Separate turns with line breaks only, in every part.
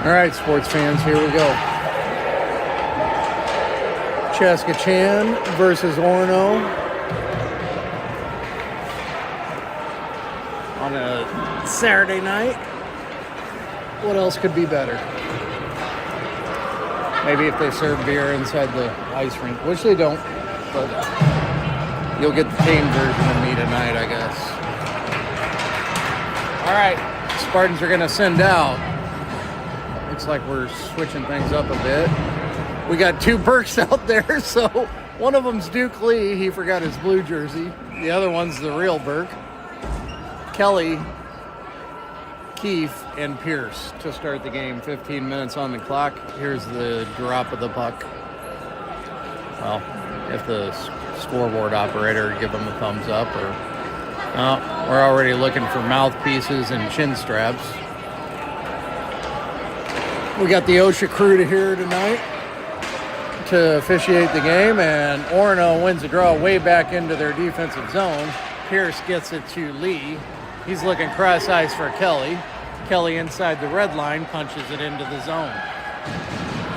All right, sports fans, here we go. Chaskachan versus Orono on a Saturday night. What else could be better? Maybe if they serve beer inside the ice rink, which they don't, but you'll get the tame version of me tonight, I guess. All right, Spartans are going to send out. Looks like we're switching things up a bit. We got two Burks out there, so one of them's Duke Lee. He forgot his blue jersey. The other one's the real Burke. Kelly, Keefe, and Pierce to start the game. 15 minutes on the clock. Here's the drop of the puck. Well, if the scoreboard operator give them a thumbs up, or we're already looking for mouthpieces and chin straps. We got the OSHA crew here tonight to officiate the game, and Orono wins the draw way back into their defensive zone. Pierce gets it to Lee. He's looking cross ice for Kelly. Kelly inside the red line punches it into the zone.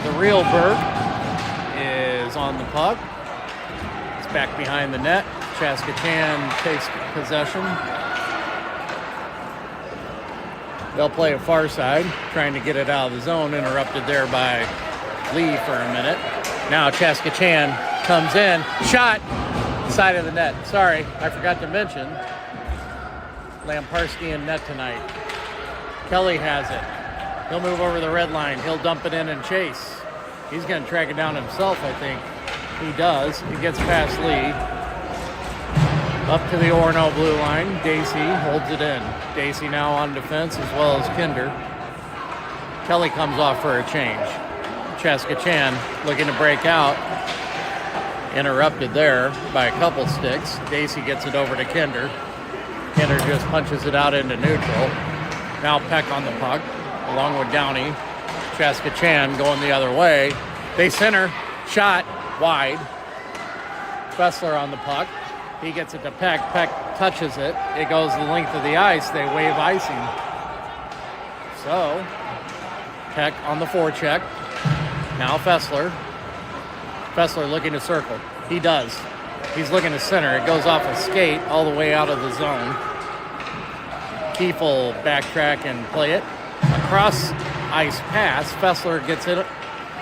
The real Burke is on the puck. It's back behind the net. Chaskachan takes possession. They'll play a far side, trying to get it out of the zone, interrupted there by Lee for a minute. Now Chaskachan comes in, shot, side of the net. Sorry, I forgot to mention, Lamparski in net tonight. Kelly has it. He'll move over the red line. He'll dump it in and chase. He's going to track it down himself, I think. He does. He gets past Lee. Up to the Orono blue line. Dacey holds it in. Dacey now on defense as well as Kinder. Kelly comes off for a change. Chaskachan looking to break out. Interrupted there by a couple sticks. Dacey gets it over to Kinder. Kinder just punches it out into neutral. Now Peck on the puck along with Downey. Chaskachan going the other way. They center. Shot wide. Fessler on the puck. He gets it to Peck. Peck touches it. It goes the length of the ice. They wave icing. So, Peck on the forecheck. Now Fessler. Fessler looking to circle. He does. He's looking to center. It goes off a skate all the way out of the zone. Keefe will backtrack and play it. Across ice pass. Fessler gets it.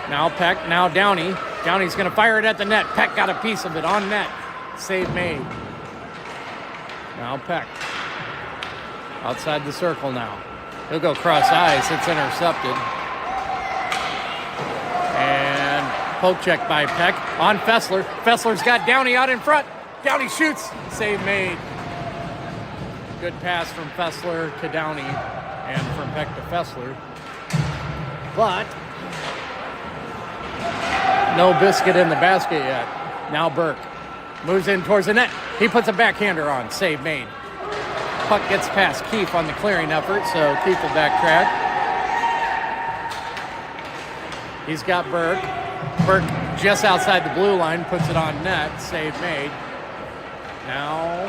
Now Peck. Now Downey. Downey's going to fire it at the net. Peck got a piece of it on net. Save made. Now Peck. Outside the circle now. He'll go cross ice. It's intercepted. And poke check by Peck on Fessler. Fessler's got Downey out in front. Downey shoots. Save made. Good pass from Fessler to Downey and from Peck to Fessler. But no biscuit in the basket yet. Now Burke. Moves in towards the net. He puts a backhander on. Save made. Puck gets past Keefe on the clearing effort, so Keefe will backtrack. He's got Burke. Burke just outside the blue line, puts it on net. Save made. Now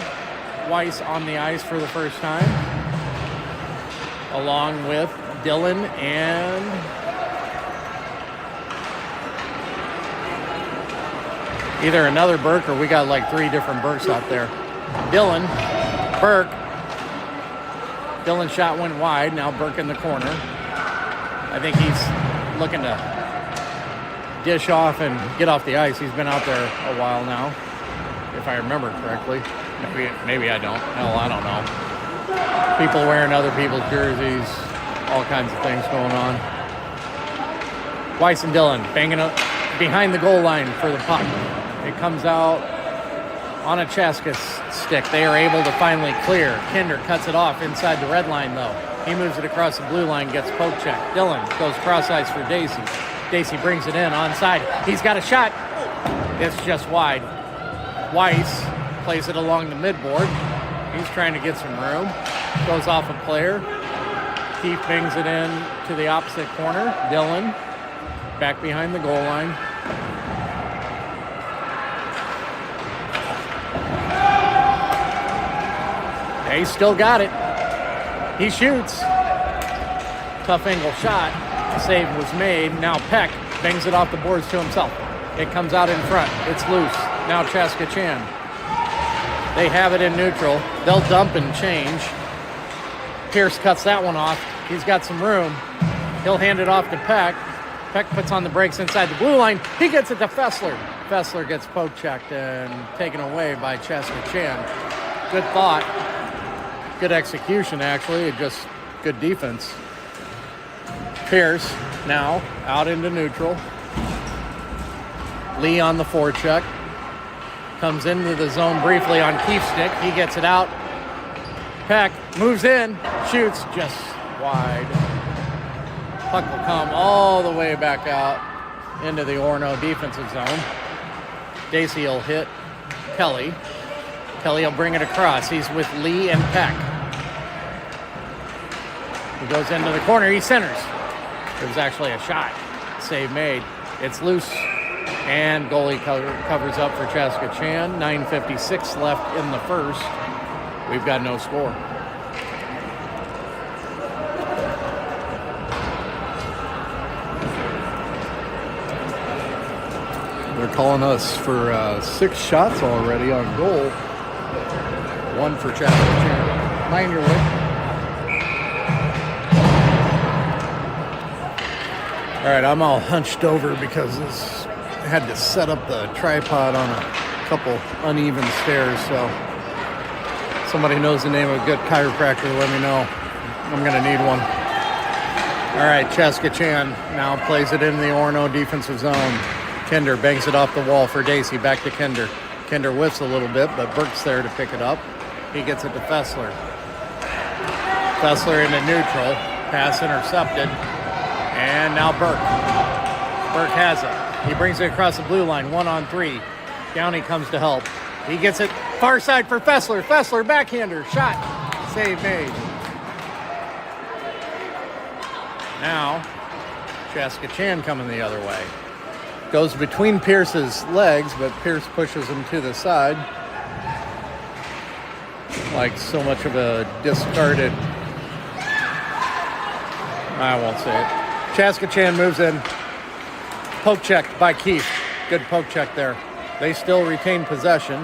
Weiss on the ice for the first time, along with Dylan and either another Burke or we got like three different Burks out there. Dylan, Burke. Dylan's shot went wide. Now Burke in the corner. I think he's looking to dish off and get off the ice. He's been out there a while now, if I remember correctly. Maybe I don't. Hell, I don't know. People wearing other people's jerseys. All kinds of things going on. Weiss and Dylan banging up behind the goal line for the puck. It comes out on a Chaska stick. They are able to finally clear. Kinder cuts it off inside the red line, though. He moves it across the blue line, gets poke check. Dylan goes cross ice for Dacey. Dacey brings it in onside. He's got a shot. It's just wide. Weiss plays it along the midboard. He's trying to get some room. Goes off a player. Keefe bangs it in to the opposite corner. Dylan back behind the goal line. He still got it. He shoots. Tough angle shot. Save was made. Now Peck bangs it off the boards to himself. It comes out in front. It's loose. Now Chaska Chan. They have it in neutral. They'll dump and change. Pierce cuts that one off. He's got some room. He'll hand it off to Peck. Peck puts on the brakes inside the blue line. He gets it to Fessler. Fessler gets poke checked and taken away by Chaska Chan. Good thought. Good execution, actually. Just good defense. Pierce now out into neutral. Lee on the forecheck. Comes into the zone briefly on Keefe's stick. He gets it out. Peck moves in. Shoots just wide. Puck will come all the way back out into the Orono defensive zone. Dacey will hit Kelly. Kelly will bring it across. He's with Lee and Peck. He goes into the corner. He centers. It was actually a shot. Save made. It's loose. And goalie covers up for Chaska Chan. 9:56 left in the first. We've got no score.
They're calling us for 6 shots already on goal.
1 for Chaska Chan. Mind your way.
All right, I'm all hunched over because I had to set up the tripod on a couple uneven stairs. So somebody knows the name of a good chiropractor, let me know. I'm going to need one.
All right, Chaska Chan now plays it in the Orono defensive zone. Kinder bangs it off the wall for Dacey. Back to Kinder. Kinder whiffs a little bit, but Burke's there to pick it up. He gets it to Fessler. Fessler into neutral. Pass intercepted. And now Burke. Burke has it. He brings it across the blue line. 1-on-3. Downey comes to help. He gets it far side for Fessler. Fessler backhander. Shot. Save made. Now, Chaska Chan coming the other way. Goes between Pierce's legs, but Pierce pushes him to the side. Like so much of a discarded... I won't say it. Chaska Chan moves in. Poke check by Keefe. Good poke check there. They still retain possession.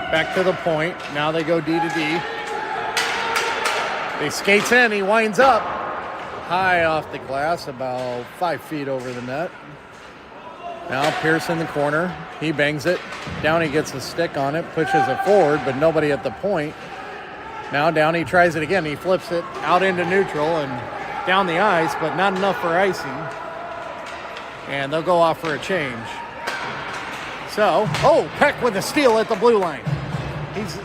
Back to the point. Now they go D to D. He skates in. He winds up. High off the glass, about 5 feet over the net. Now Pierce in the corner. He bangs it. Downey gets a stick on it, pushes it forward, but nobody at the point. Now Downey tries it again. He flips it out into neutral and down the ice, but not enough for icing. And they'll go off for a change. So, Peck with a steal at the blue line. He's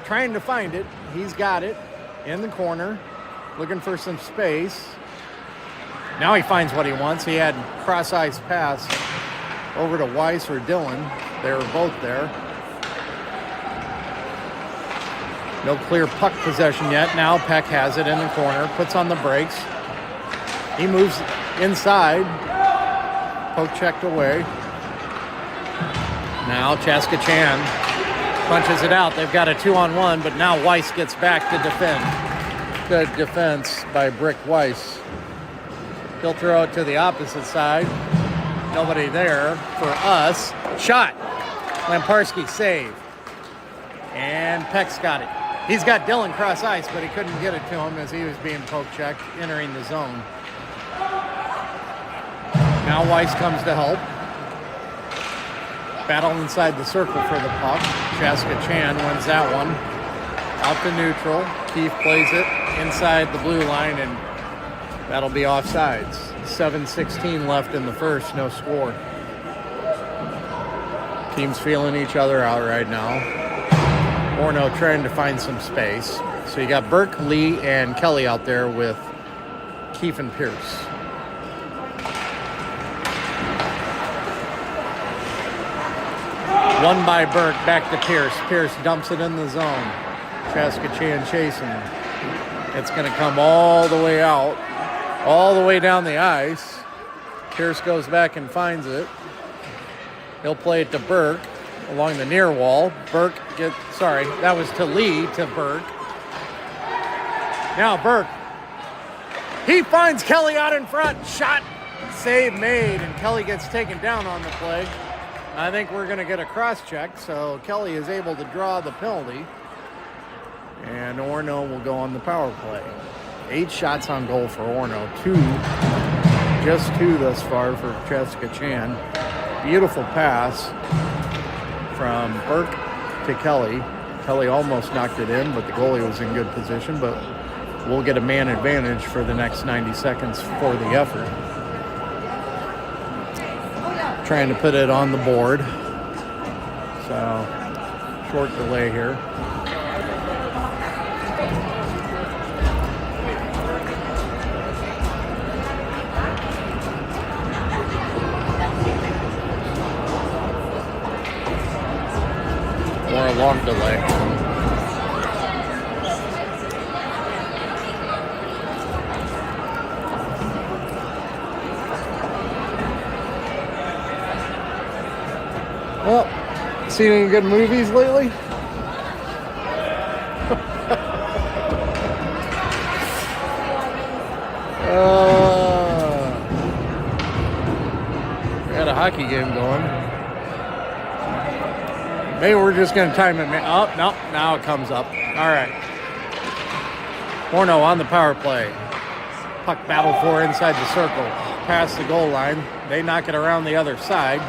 trying to find it. He's got it in the corner, looking for some space. Now he finds what he wants. He had cross-ice pass over to Weiss or Dillon. They were both there. No clear puck possession yet. Now Peck has it in the corner, puts on the brakes. He moves inside. Poke checked away. Now Chaska Chan punches it out. They've got a 2-on-1, but now Weiss gets back to defend. Good defense by Brick Weiss. He'll throw it to the opposite side. Nobody there for us. Shot. Lamparski save. And Peck's got it. He's got Dillon cross ice, but he couldn't get it to him as he was being poke checked, entering the zone. Now Weiss comes to help. Battle inside the circle for the puck. Chaska Chan wins that one. Out to neutral. Keefe plays it inside the blue line, and that'll be offsides. 7:16 left in the first, no score. Teams feeling each other out right now. Orono trying to find some space. So you got Burke, Lee, and Kelly out there with Keefe and Pierce. One by Burke, back to Pierce. Pierce dumps it in the zone. Chaska Chan chasing. It's going to come all the way out, all the way down the ice. Pierce goes back and finds it. He'll play it to Burke along the near wall. Burke that was to Lee, to Burke. Now Burke
He finds Kelly out in front. Shot, save made, and Kelly gets taken down on the play. I think we're going to get a cross check, so Kelly is able to draw the penalty. And Orono will go on the power play. 8 shots on goal for Orono. Just two thus far for Jessica Chan. Beautiful pass from Burke to Kelly. Kelly almost knocked it in, but the goalie was in good position. But we'll get a man advantage for the next 90 seconds for the effort. Trying to put it on the board. So, short delay here. Or a long delay. Well, seen any good movies lately? We had a hockey game going. Maybe we're just going to time it. Oh, no, now it comes up. All right. Orono on the power play. Puck battle for inside the circle. Past the goal line. They knock it around the other side.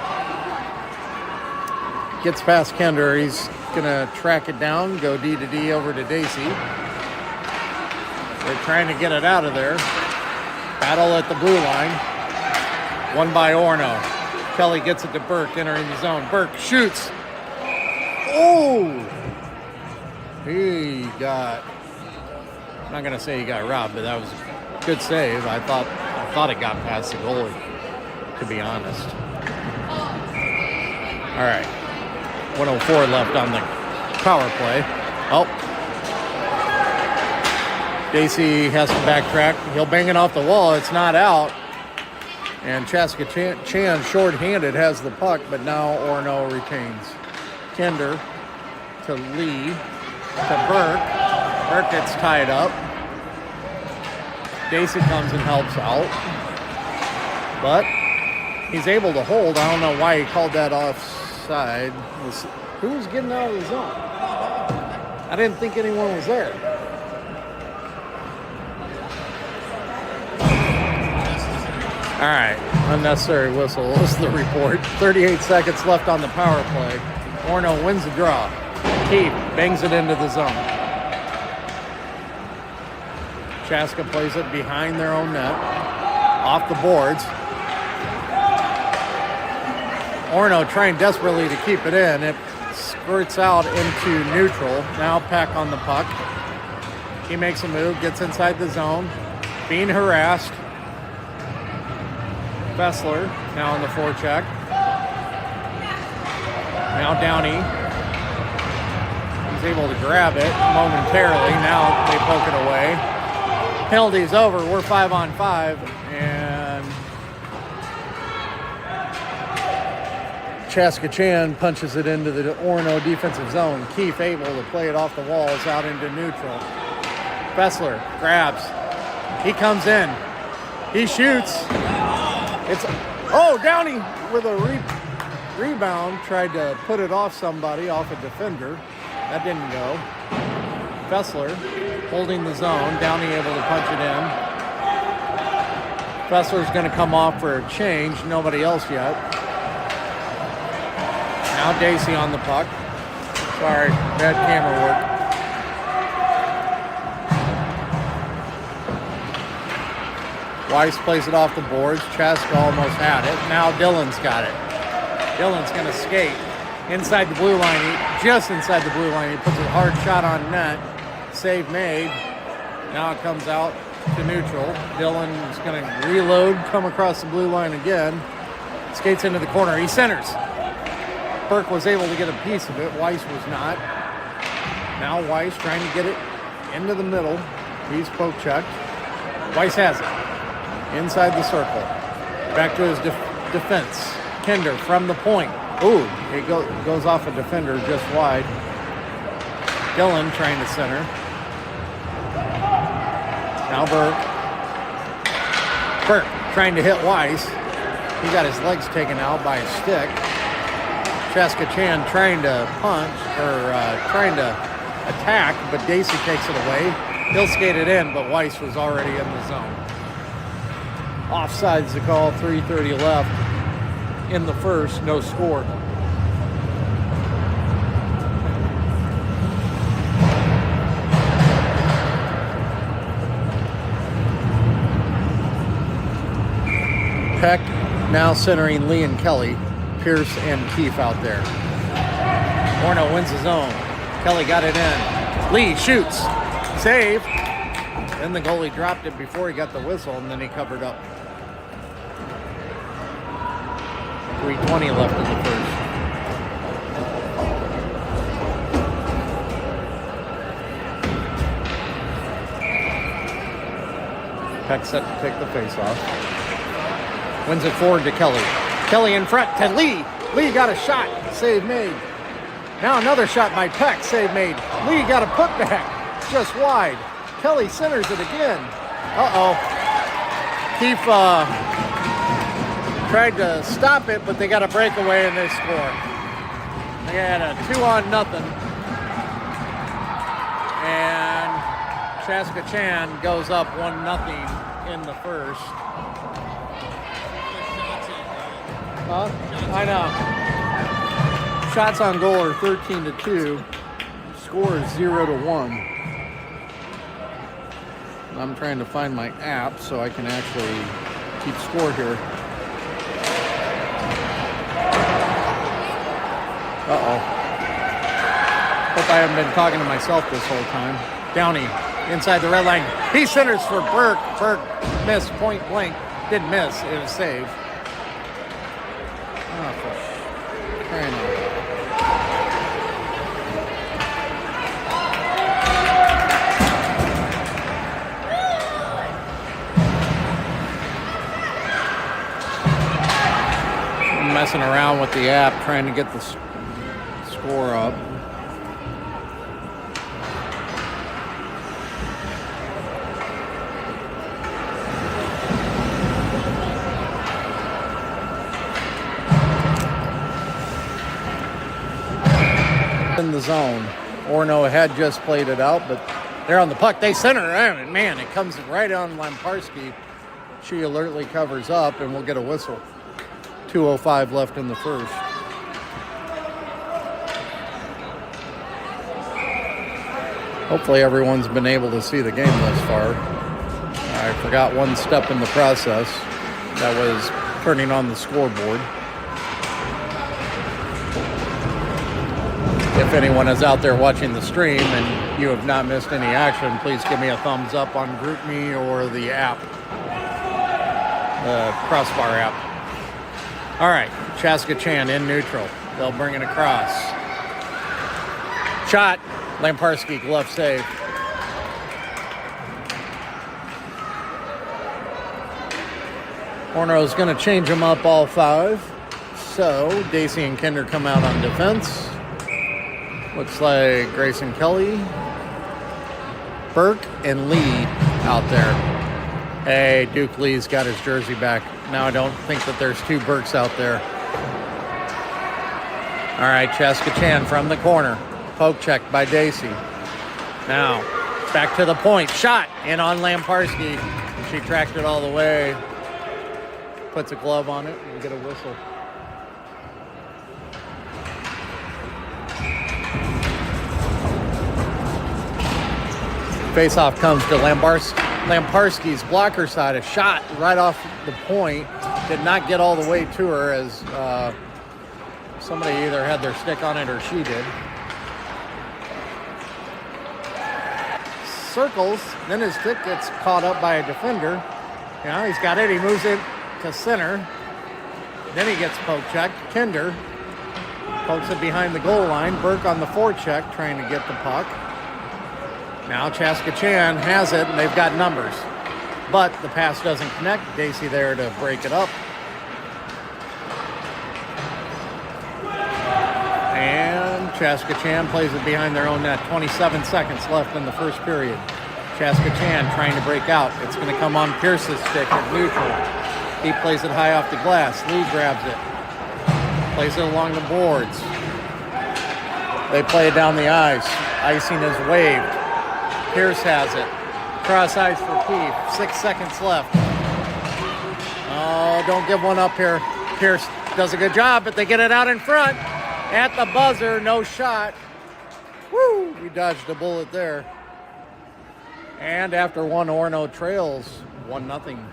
Gets past Kender. He's going to track it down, go D to D over to Dacey. They're trying to get it out of there. Battle at the blue line. Won by Orono. Kelly gets it to Burke, entering the zone. Burke shoots. Oh! He got, I'm not going to say he got robbed, but that was a good save. I thought it got past the goalie, to be honest. All right. 1:04 left on the power play. Oh. Dacey has to backtrack. He'll bang it off the wall. It's not out. And Jessica Chan, short-handed, has the puck, but now Orono retains. Kender to Lee to Burke. Burke gets tied up. Dacey comes and helps out. But he's able to hold. I don't know why he called that offside. Who was getting out of the zone? I didn't think anyone was there. All right, unnecessary whistle is the report. 38 seconds left on the power play. Orono wins the draw. Keith bangs it into the zone. Chaska plays it behind their own net. Off the boards. Orono trying desperately to keep it in. It squirts out into neutral. Now Peck on the puck. He makes a move, gets inside the zone. Being harassed. Fessler now on the forecheck. Now Downey. He's able to grab it momentarily. Now they poke it away. Penalty's over. We're 5-on-5. And Chaska Chan punches it into the Orono defensive zone. Keefe able to play it off the walls out into neutral. Fessler grabs. He comes in. He shoots. Downey with a rebound, tried to put it off somebody, off a defender. That didn't go. Fessler holding the zone. Downey able to punch it in. Fessler's going to come off for a change. Nobody else yet. Now Dacey on the puck. Sorry, bad camera work. Weiss plays it off the boards. Chaska almost had it. Now Dillon's got it. Dillon's going to skate inside the blue line. Just inside the blue line. He puts a hard shot on net. Save made. Now it comes out to neutral. Dillon is going to reload, come across the blue line again. Skates into the corner. He centers. Burke was able to get a piece of it. Weiss was not. Now Weiss trying to get it into the middle. He's poke checked. Weiss has it. Inside the circle. Back to his defense. Kender from the point. Ooh, it goes off a defender just wide. Dillon trying to center. Now Burke. Burke trying to hit Weiss. He got his legs taken out by a stick. Chaska Chan trying to punch, or trying to attack, but Dacey takes it away. He'll skate it in, but Weiss was already in the zone. Offside's the call, 3:30 left in the first, no score. Peck now centering Lee and Kelly. Pierce and Keefe out there. Orono wins his own. Kelly got it in. Lee shoots. Save. Then the goalie dropped it before he got the whistle, and then he covered up. 3:20 left in the first. Peck set to take the face off. Wins it forward to Kelly. Kelly in front to Lee. Lee got a shot. Save made. Now another shot by Peck. Save made. Lee got a putback. Just wide. Kelly centers it again. Uh-oh. Keefe tried to stop it, but they got a breakaway and they score. They had a 2-on-0. And Chaska Chan goes up 1-0 in the first. Huh? I know. Shots on goal are 13-2. Score is 0-1. I'm trying to find my app so I can actually keep score here. Uh-oh. Hope I haven't been talking to myself this whole time. Downey inside the red line. He centers for Burke. Burke missed point blank. Didn't miss. It was saved. Oh, for crying out loud. I'm messing around with the app trying to get the score up. In the zone. Orono had just played it out, but they're on the puck. They center. Man, it comes right on Lamparski. She alertly covers up, and we'll get a whistle. 2:05 left in the first. Hopefully everyone's been able to see the game thus far. I forgot one step in the process. That was turning on the scoreboard. If anyone is out there watching the stream and you have not missed any action, please give me a thumbs up on GroupMe or the app, the Crossbar app. All right, Chaska Chan in neutral. They'll bring it across. Shot. Lamparski, glove save. Orono's going to change them up all five. So, Dacey and Kinder come out on defense. Looks like Grayson Kelly, Burke, and Lee out there. Hey, Duke Lee's got his jersey back. Now I don't think that there's two Burkes out there. All right, Chaska Chan from the corner. Poke check by Dacey. Now, back to the point. Shot in on Lamparski. She tracked it all the way. Puts a glove on it and get a whistle. Face-off comes to Lamparski's blocker side. A shot right off the point. Did not get all the way to her as somebody either had their stick on it or she did. Circles, then his stick gets caught up by a defender. Now he's got it. He moves it to center. Then he gets poke checked. Kinder pokes it behind the goal line. Burke on the forecheck trying to get the puck. Now Chaska Chan has it, and they've got numbers. But the pass doesn't connect. Dacey there to break it up. And Chaska Chan plays it behind their own net. 27 seconds left in the first period.
Chaska Chan trying to break out. It's going to come on Pierce's stick at neutral. He plays it high off the glass. Lee grabs it. Plays it along the boards. They play it down the ice. Icing is waved. Pierce has it. Cross ice for Keith. 6 seconds left. Oh, don't give one up here. Pierce does a good job, but they get it out in front. At the buzzer, no shot. Woo! We dodged a bullet there. And after one, Orono trails 1-0.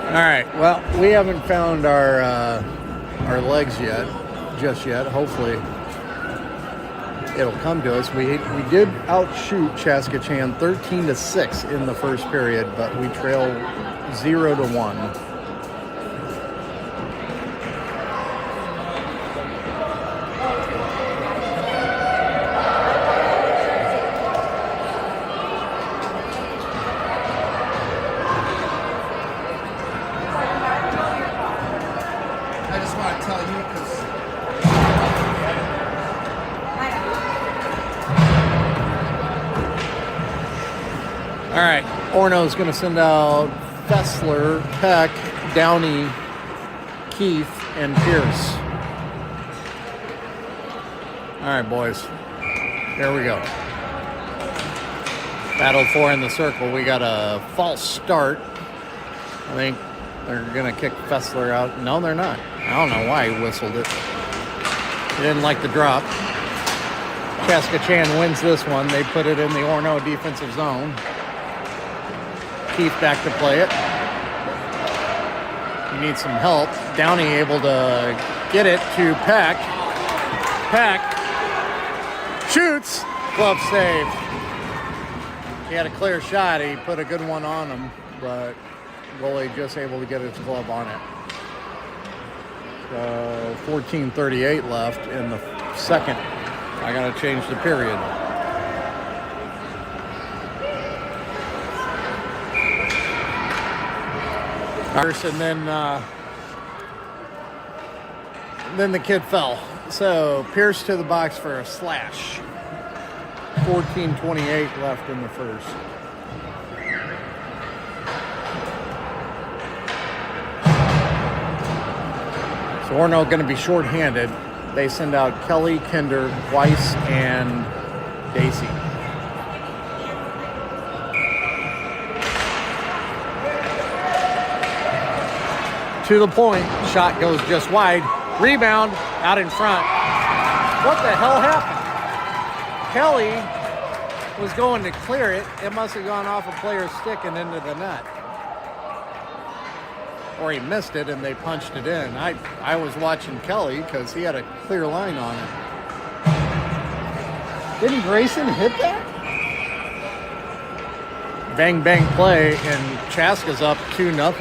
All right. Well, we haven't found our legs just yet. Hopefully, it'll come to us. We did outshoot Chaska Chan 13-6 in the first period, but we trail 0-1. All right, Orono's going to send out Fessler, Peck, Downey, Keith, and Pierce. All right, boys. Here we go. Battle 4 in the circle. We got a false start. I think they're going to kick Fessler out. No, they're not. I don't know why he whistled it. He didn't like the drop. Chaska Chan wins this one. They put it in the Orono defensive zone. Keith back to play it. He needs some help. Downey able to get it to Peck. Peck shoots. Glove saved. He had a clear shot. He put a good one on him, but goalie just able to get his glove on it. So 14:38 left in the second. I got to change the period. And then the kid fell. So Pierce to the box for a slash. 14:28 left in the first. So Orono going to be shorthanded. They send out Kelly, Kinder, Weiss, and Dacey. To the point, shot goes just wide. Rebound out in front. What the hell happened? Kelly was going to clear it. It must have gone off a player's stick and into the net. Or he missed it and they punched it in. I was watching Kelly because he had a clear line on it. Didn't Grayson hit that? Bang, bang play, and Chaska's up 2-0.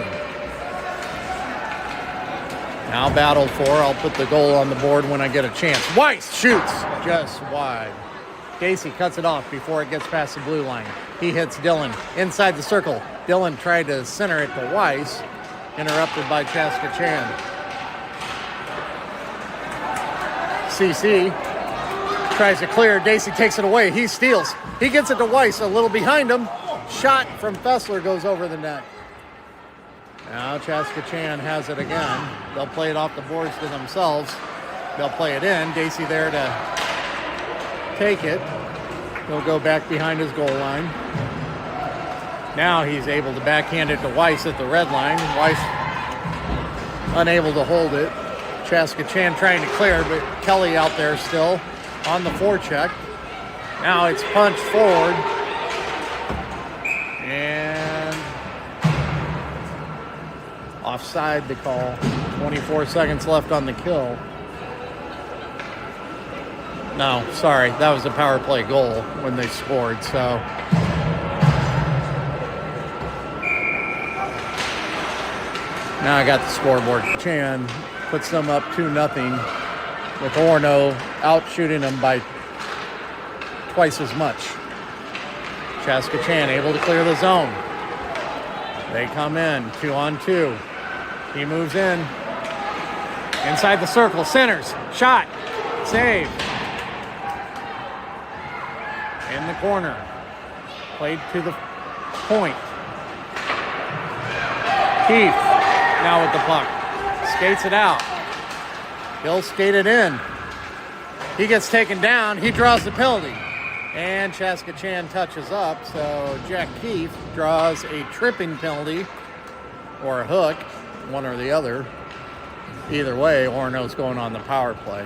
Now battle 4. I'll put the goal on the board when I get a chance. Weiss shoots just wide. Dacey cuts it off before it gets past the blue line. He hits Dillon inside the circle. Dillon tried to center it to Weiss. Interrupted by Chaska Chan. CC tries to clear. Dacey takes it away. He steals. He gets it to Weiss a little behind him. Shot from Fessler goes over the net. Now Chaska Chan has it again. They'll play it off the boards to themselves. They'll play it in. Dacey there to take it. He'll go back behind his goal line. Now he's able to backhand it to Weiss at the red line. Weiss unable to hold it. Chaska Chan trying to clear, but Kelly out there still on the forecheck. Now it's punched forward.
offside to call. 24 seconds left on the kill. No, sorry, that was a power play goal when they scored, so. Now I got the scoreboard. Chan puts them up 2-0 with Orono out shooting them by twice as much. Chaska Chan able to clear the zone. They come in 2-on-2. He moves in. Inside the circle, centers, shot, save. In the corner, played to the point. Keith now with the puck, skates it out. He'll skate it in. He gets taken down, he draws the penalty. And Chaska Chan touches up, so Jack Keith draws a tripping penalty or a hook, one or the other. Either way, Orono's going on the power play.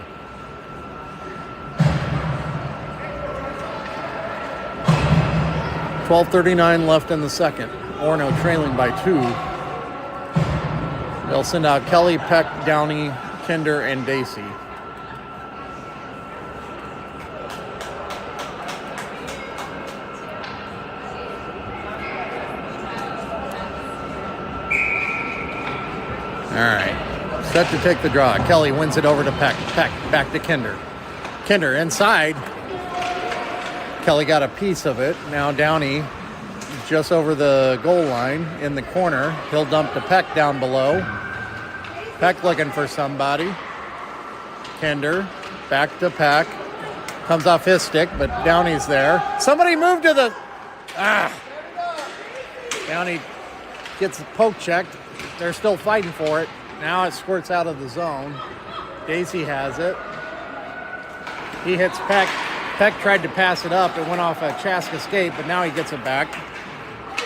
.12:39 left in the second. Orono trailing by 2. They'll send out Kelly, Peck, Downey, Kinder, and Dacey. All right, set to take the draw. Kelly wins it over to Peck. Peck back to Kinder. Kinder inside. Kelly got a piece of it. Now Downey just over the goal line in the corner. He'll dump to Peck down below. Peck looking for somebody. Kinder back to Peck. Comes off his stick, but Downey's there. Somebody move to the... Downey gets poke checked. They're still fighting for it. Now it squirts out of the zone. Dacey has it. He hits Peck. Peck tried to pass it up. It went off a Chaska skate, but now he gets it back.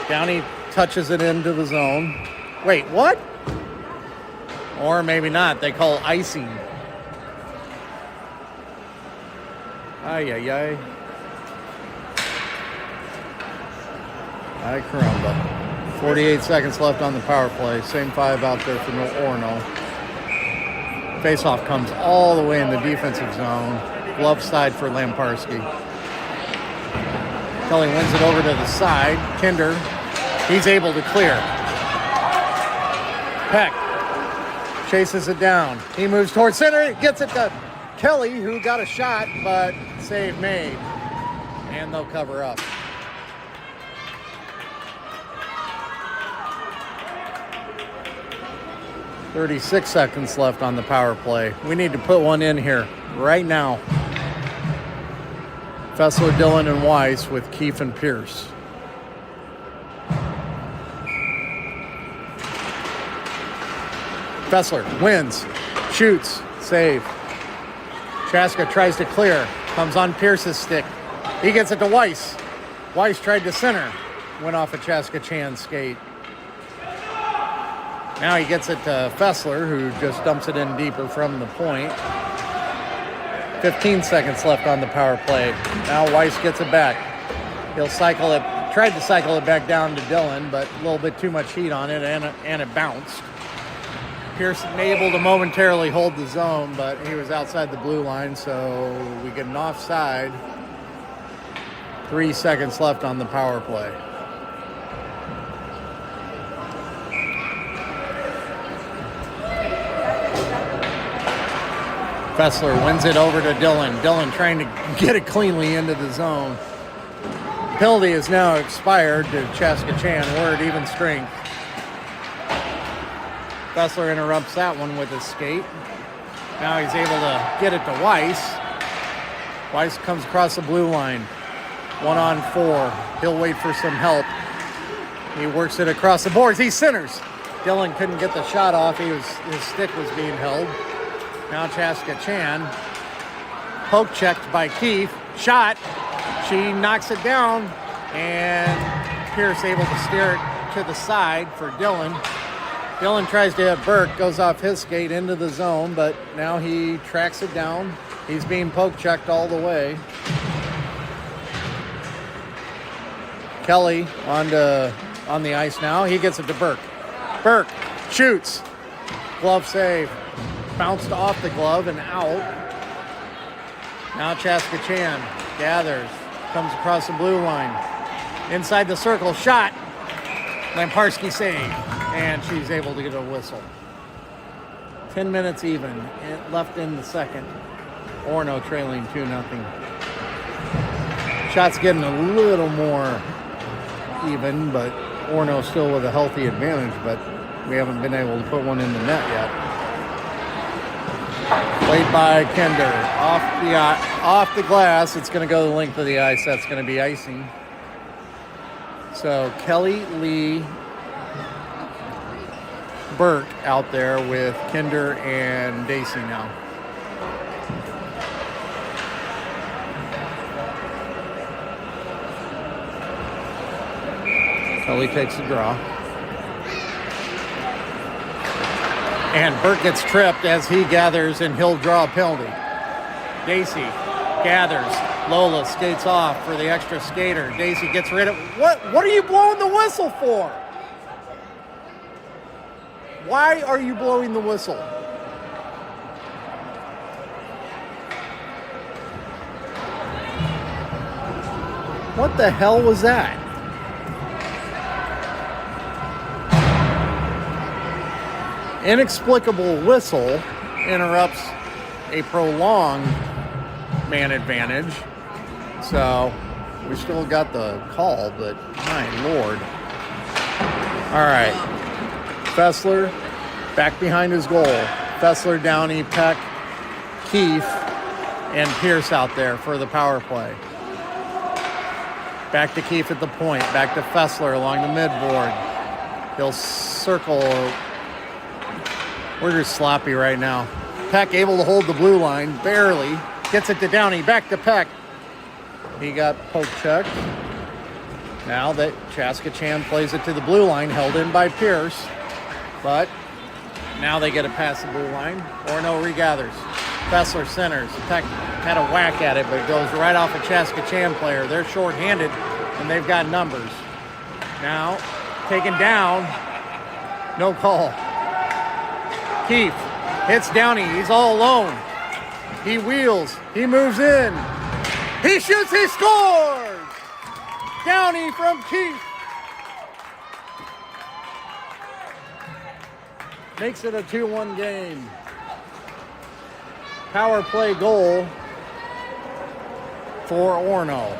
Downey touches it into the zone. Wait, what? Or maybe not. They call icing. Ay, ay, ay. Ay, caramba. 48 seconds left on the power play. Same 5 out there for Orono. Faceoff comes all the way in the defensive zone. Glove side for Lamparski. Kelly wins it over to the side. Kinder, he's able to clear. Peck chases it down. He moves towards center, gets it to Kelly, who got a shot, but save made. And they'll cover up. .36 seconds left on the power play. We need to put one in here right now. Fessler, Dillon, and Weiss with Keefe and Pierce. Fessler wins, shoots, save. Chaska tries to clear, comes on Pierce's stick. He gets it to Weiss. Weiss tried to center, went off a Chaska Chan skate. Now he gets it to Fessler, who just dumps it in deeper from the point. 15 seconds left on the power play. Now Weiss gets it back. He'll cycle it, tried to cycle it back down to Dillon, but a little bit too much heat on it, and it bounced. Pearson able to momentarily hold the zone, but he was outside the blue line, so we get an offside. 3 seconds left on the power play. Fessler wins it over to Dillon. Dillon trying to get it cleanly into the zone. Penalty is now expired to Chaska Chan. We're at even strength. Fessler interrupts that one with his skate. Now he's able to get it to Weiss. Weiss comes across the blue line. 1-on-4. He'll wait for some help. He works it across the boards. He centers. Dillon couldn't get the shot off. His stick was being held. Now Chaska Chan, poke checked by Keefe, shot, she knocks it down, and Pierce able to steer it to the side for Dillon. Dillon tries to hit Burke, goes off his skate into the zone, but now he tracks it down. He's being poke checked all the way. Kelly on the ice now, he gets it to Burke. Burke Shoots. Glove save. Bounced off the glove and out. Now Chaska Chan gathers. Comes across the blue line. Inside the circle. Shot. Lamparski save. And she's able to get a whistle. 10 minutes even. Left in the second. Orono trailing 2-0. Shots getting a little more even, but Orono still with a healthy advantage, but we haven't been able to put one in the net yet. Played by Kinder. Off the glass. It's going to go the length of the ice. That's going to be icing. So Kelly, Lee, Burke out there with Kinder and Dacey now. Kelly takes the draw. And Burke gets tripped as he gathers, and he'll draw a penalty. Dacey gathers. Lola skates off for the extra skater. Dacey gets rid of... What are you blowing the whistle for? Why are you blowing the whistle? What the hell was that? Inexplicable whistle interrupts a prolonged man advantage. So we still got the call, but my lord. All right. Fessler back behind his goal. Fessler, Downey, Peck, Keefe, and Pierce out there for the power play. Back to Keefe at the point. Back to Fessler along the midboard. He'll circle. We're just sloppy right now. Peck able to hold the blue line, barely. Gets it to Downey, back to Peck. He got poke checked. Now that Chaska Chan plays it to the blue line, held in by Pierce. But now they get it past the blue line. Orono regathers. Fessler centers. Peck had a whack at it, but it goes right off a Chaska Chan player. They're shorthanded, and they've got numbers. Now, taken down. No call. Keefe hits Downey. He's all alone. He wheels. He moves in. He shoots. He scores! Downey from Keefe. Makes it a 2-1 game. Power play goal for Orono.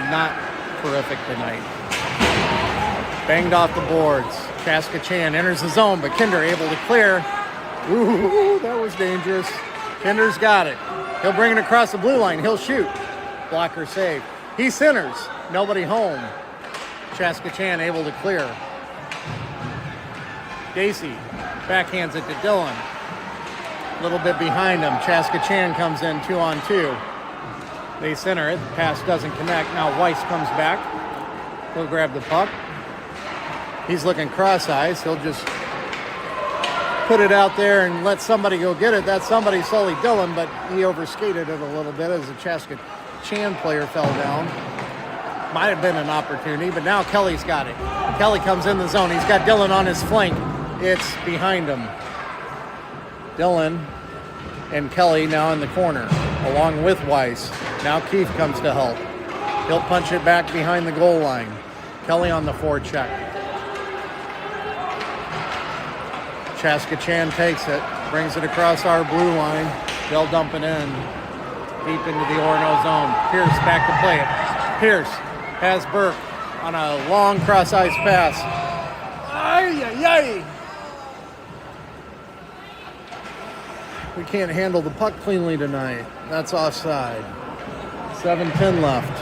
Not terrific tonight. Banged off the boards. Chaska Chan enters the zone, but Kinder able to clear. Ooh, that was dangerous. Kinder's got it. He'll bring it across the blue line. He'll shoot. Blocker save. He centers. Nobody home. Chaska Chan able to clear. Dacey backhands it to Dillon. A little bit behind him. Chaska Chan comes in 2-on-2. They center it. The pass doesn't connect. Now Weiss comes back. He'll grab the puck. He's looking cross-eyes. He'll just put it out there and let somebody go get it. That somebody, Sully Dillon, but he overskated it a little bit as the Chaska Chan player fell down. Might have been an opportunity, but now Kelly's got it. Kelly comes in the zone. He's got Dillon on his flank. It's behind him. Dillon and Kelly now in the corner, along with Weiss. Now Keefe comes to help. He'll punch it back behind the goal line. Kelly on the forecheck. Chaska Chan takes it, brings it across our blue line. They'll dump it in, deep into the Orono zone. Pierce back to play it. Pierce has Burke on a long cross-ice pass. Ay, ay, ay. We can't handle the puck cleanly tonight. That's offside. 7:10 left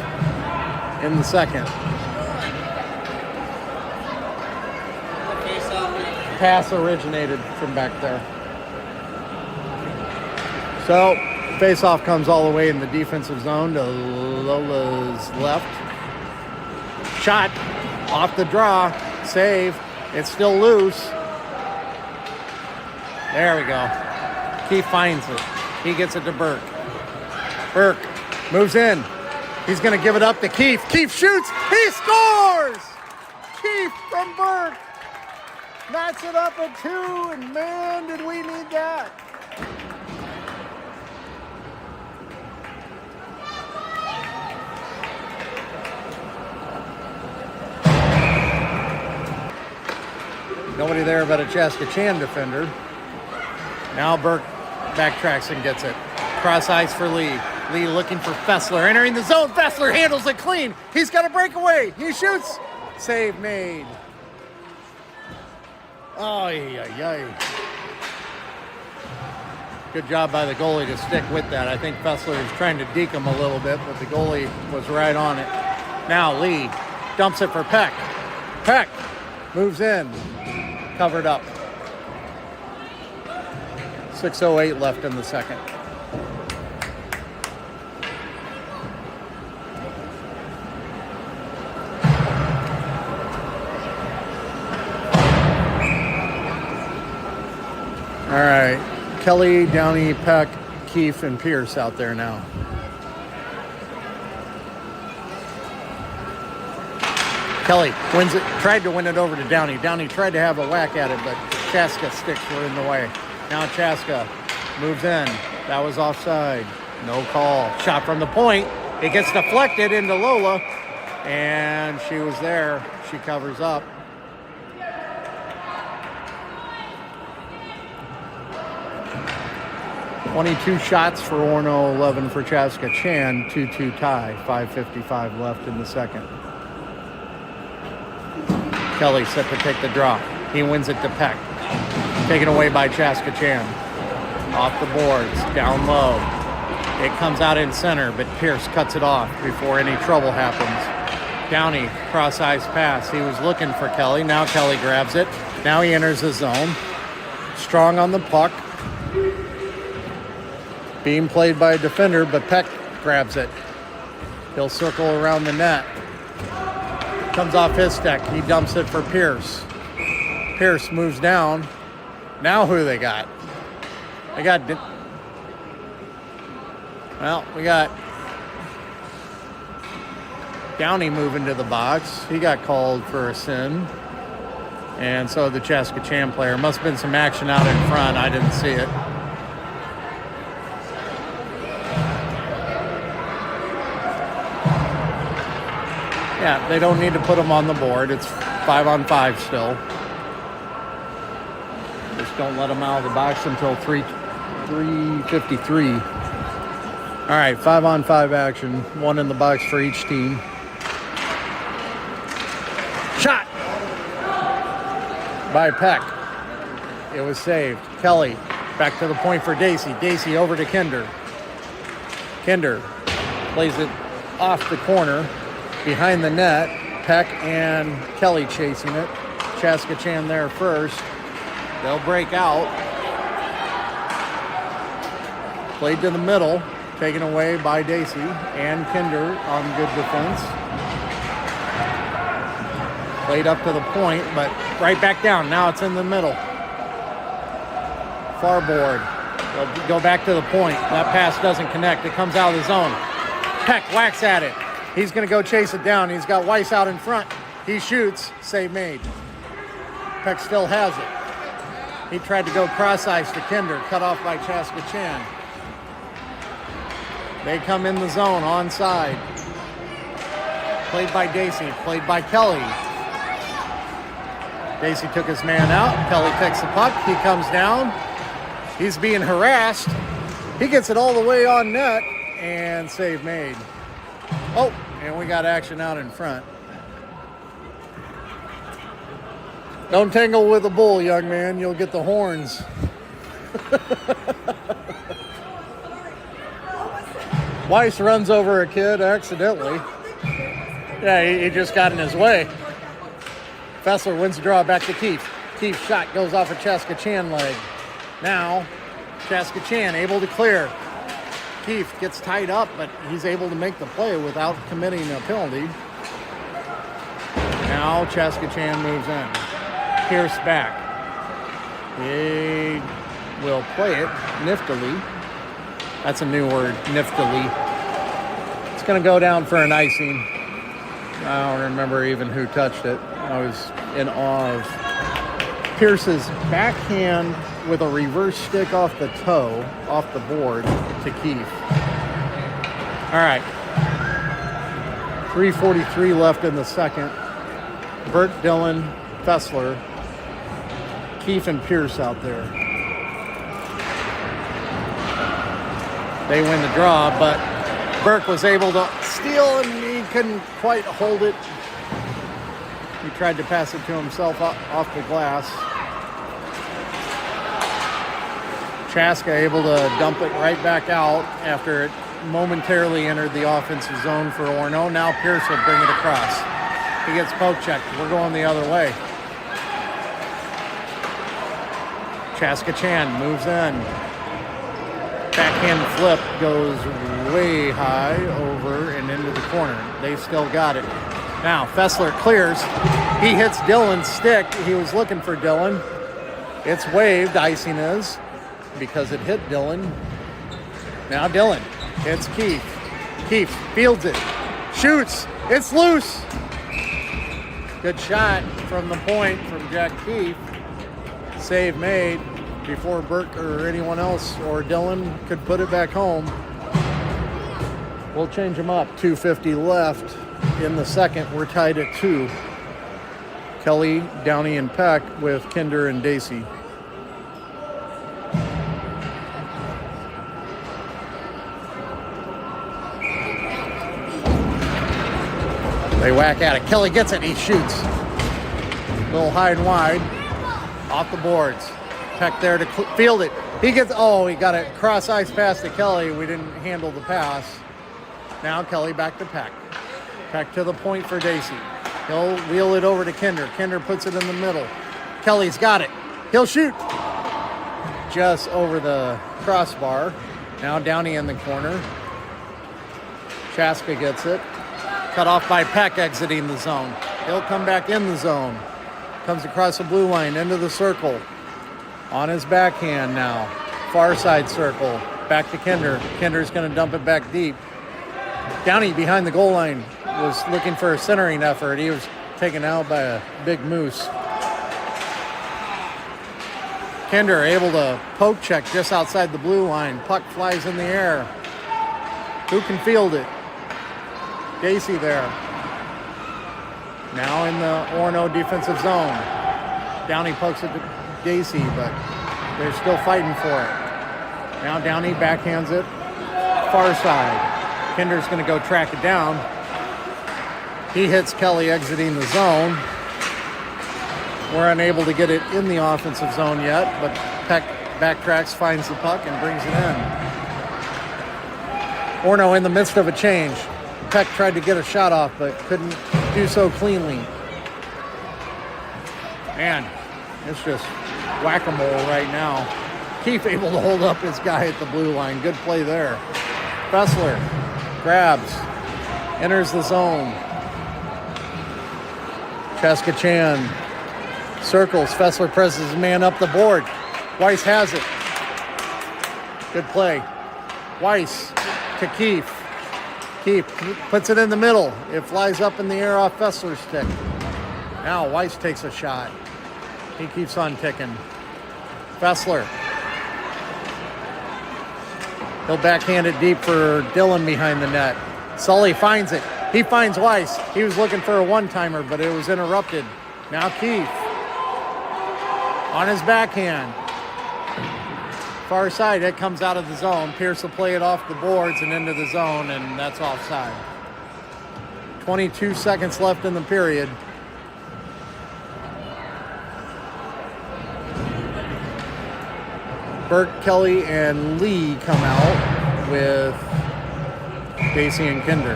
in the second. Pass originated from back there. So, face-off comes all the way in the defensive zone to Lola's left. Shot off the draw. Save. It's still loose. There we go. He finds it. He gets it to Burke. Burke moves in. He's going to give it up to Keefe. Keefe shoots. He scores! Keefe from Burke knocks it up at 2, and man, did we need that. Nobody there but a Chaska Chan defender. Now Burke backtracks and gets it. Cross ice for Lee. Lee looking for Fessler. Entering the zone. Fessler handles it clean. He's got a breakaway. He shoots. Save made. Oh, yay. Good job by the goalie to stick with that. I think Fessler is trying to deke him a little bit, but the goalie was right on it. Now Lee dumps it for Peck. Peck moves in. Covered up. 6:08 left in the second. All right, Kelly, Downey, Peck, Keefe, and Pierce out there now. Kelly wins it, tried to win it over to Downey. Downey tried to have a whack at it, but Chaska sticks were in the way. Now Chaska moves in. That was offside. No call. Shot from the point. It gets deflected into Lola, and she was there. She covers up. .22 shots for Orono, 11 for Chaska Chan. 2-2 tie. 5:55 left in the second. Kelly set to take the draw. He wins it to Peck. Taken away by Chaska Chan. Off the boards, down low. It comes out in center, but Pierce cuts it off before any trouble happens. Downey, cross ice pass. He was looking for Kelly. Now Kelly grabs it. Now he enters the zone. Strong on the puck. Being played by a defender, but Peck grabs it. He'll circle around the net. Comes off his stick. He dumps it for Pierce. Pierce moves down. Now who they got? We got Downey moving to the box. He got called for a sin. And so the Chaska Chan player. Must have been some action out in front. I didn't see it. Yeah, they don't need to put them on the board. It's 5-on-5 still. Just don't let them out of the box until 3:53. All right, 5-on-5 action. One in the box for each team. Shot by Peck. It was saved. Kelly back to the point for Dacey. Dacey over to Kinder. Kinder plays it off the corner. Behind the net, Peck and Kelly chasing it. Chaska Chan there first. They'll break out. Played to the middle, taken away by Dacey and Kinder on good defense. Played up to the point, but right back down. Now it's in the middle. Far board. They'll go back to the point. That pass doesn't connect. It comes out of the zone. Peck whacks at it. He's going to go chase it down. He's got Weiss out in front. He shoots. Save made. Peck still has it. He tried to go cross ice to Kinder. Cut off by Chaska Chan. They come in the zone onside. Played by Dacey. Played by Kelly. Dacey took his man out. Kelly takes the puck. He comes down. He's being harassed. He gets it all the way on net. And save made. Oh, and we got action out in front. Don't tangle with a bull, young man. You'll get the horns. Weiss runs over a kid accidentally. Yeah, he just got in his way. Fessler wins the draw back to Keefe. Keefe's shot goes off a Chaska Chan leg. Now, Chaska Chan able to clear. Keefe gets tied up, but he's able to make the play without committing a penalty. Now Chaska Chan moves in. Pierce back. He will play it niftily That's a new word, niftily. It's going to go down for an icing. I don't remember even who touched it. I was in awe of Pierce's backhand with a reverse stick off the toe, off the board to Keith. All right. 3:43 left in the second. Burt, Dillon, Fessler, Keith, and Pierce out there. They win the draw, but Burke was able to steal and he couldn't quite hold it. He tried to pass it to himself off the glass. Chaska able to dump it right back out after it momentarily entered the offensive zone for Orono. Now Pierce will bring it across. He gets poke checked. We're going the other way. Chaska Chan moves in. Backhand flip goes way high over and into the corner. They still got it. Now Fessler clears. He hits Dillon's stick. He was looking for Dillon. It's waved, icing is, because it hit Dillon. Now Dillon hits Keith. Keith fields it. Shoots. It's loose. Good shot from the point from Jack Keith. Save made before Burke or anyone else or Dillon could put it back home. We'll change them up. 2:50 left in the second. We're tied at 2. Kelly, Downey, and Peck with Kinder and Dacey. They whack at it. Kelly gets it. He shoots. A little high and wide. Off the boards. Peck there to field it. He got it cross ice pass to Kelly. We didn't handle the pass. Now Kelly back to Peck. Peck to the point for Dacey. He'll wheel it over to Kinder. Kinder puts it in the middle. Kelly's got it. He'll shoot. Just over the crossbar. Now Downey in the corner. Chaska gets it. Cut off by Peck exiting the zone. He'll come back in the zone. Comes across the blue line into the circle. On his backhand now. Far side circle. Back to Kinder. Kinder's going to dump it back deep. Downey behind the goal line was looking for a centering effort. He was taken out by a big moose. Kinder able to poke check just outside the blue line. Puck flies in the air. Who can field it? Dacey there. Now in the Orono defensive zone. Downey pokes it to Dacey, but they're still fighting for it. Now Downey backhands it. Far side. Kinder's going to go track it down. He hits Kelly exiting the zone. We're unable to get it in the offensive zone yet, but Peck backtracks, finds the puck, and brings it in. Orono in the midst of a change. Peck tried to get a shot off, but couldn't do so cleanly. Man, it's just whack-a-mole right now. Keith able to hold up his guy at the blue line. Good play there. Fessler grabs, enters the zone. Chaska Chan circles. Fessler presses his man up the board. Weiss has it. Good play. Weiss to Keith. Keith puts it in the middle. It flies up in the air off Fessler's stick. Now Weiss takes a shot. He keeps on ticking. Fessler. He'll backhand it deep for Dillon behind the net. Sully finds it. He finds Weiss. He was looking for a one-timer, but it was interrupted. Now Keith. On his backhand. Far side, it comes out of the zone. Pierce will play it off the boards and into the zone, and that's offside. 22 seconds left in the period. Burke, Kelly, and Lee come out with Dacey and Kinder.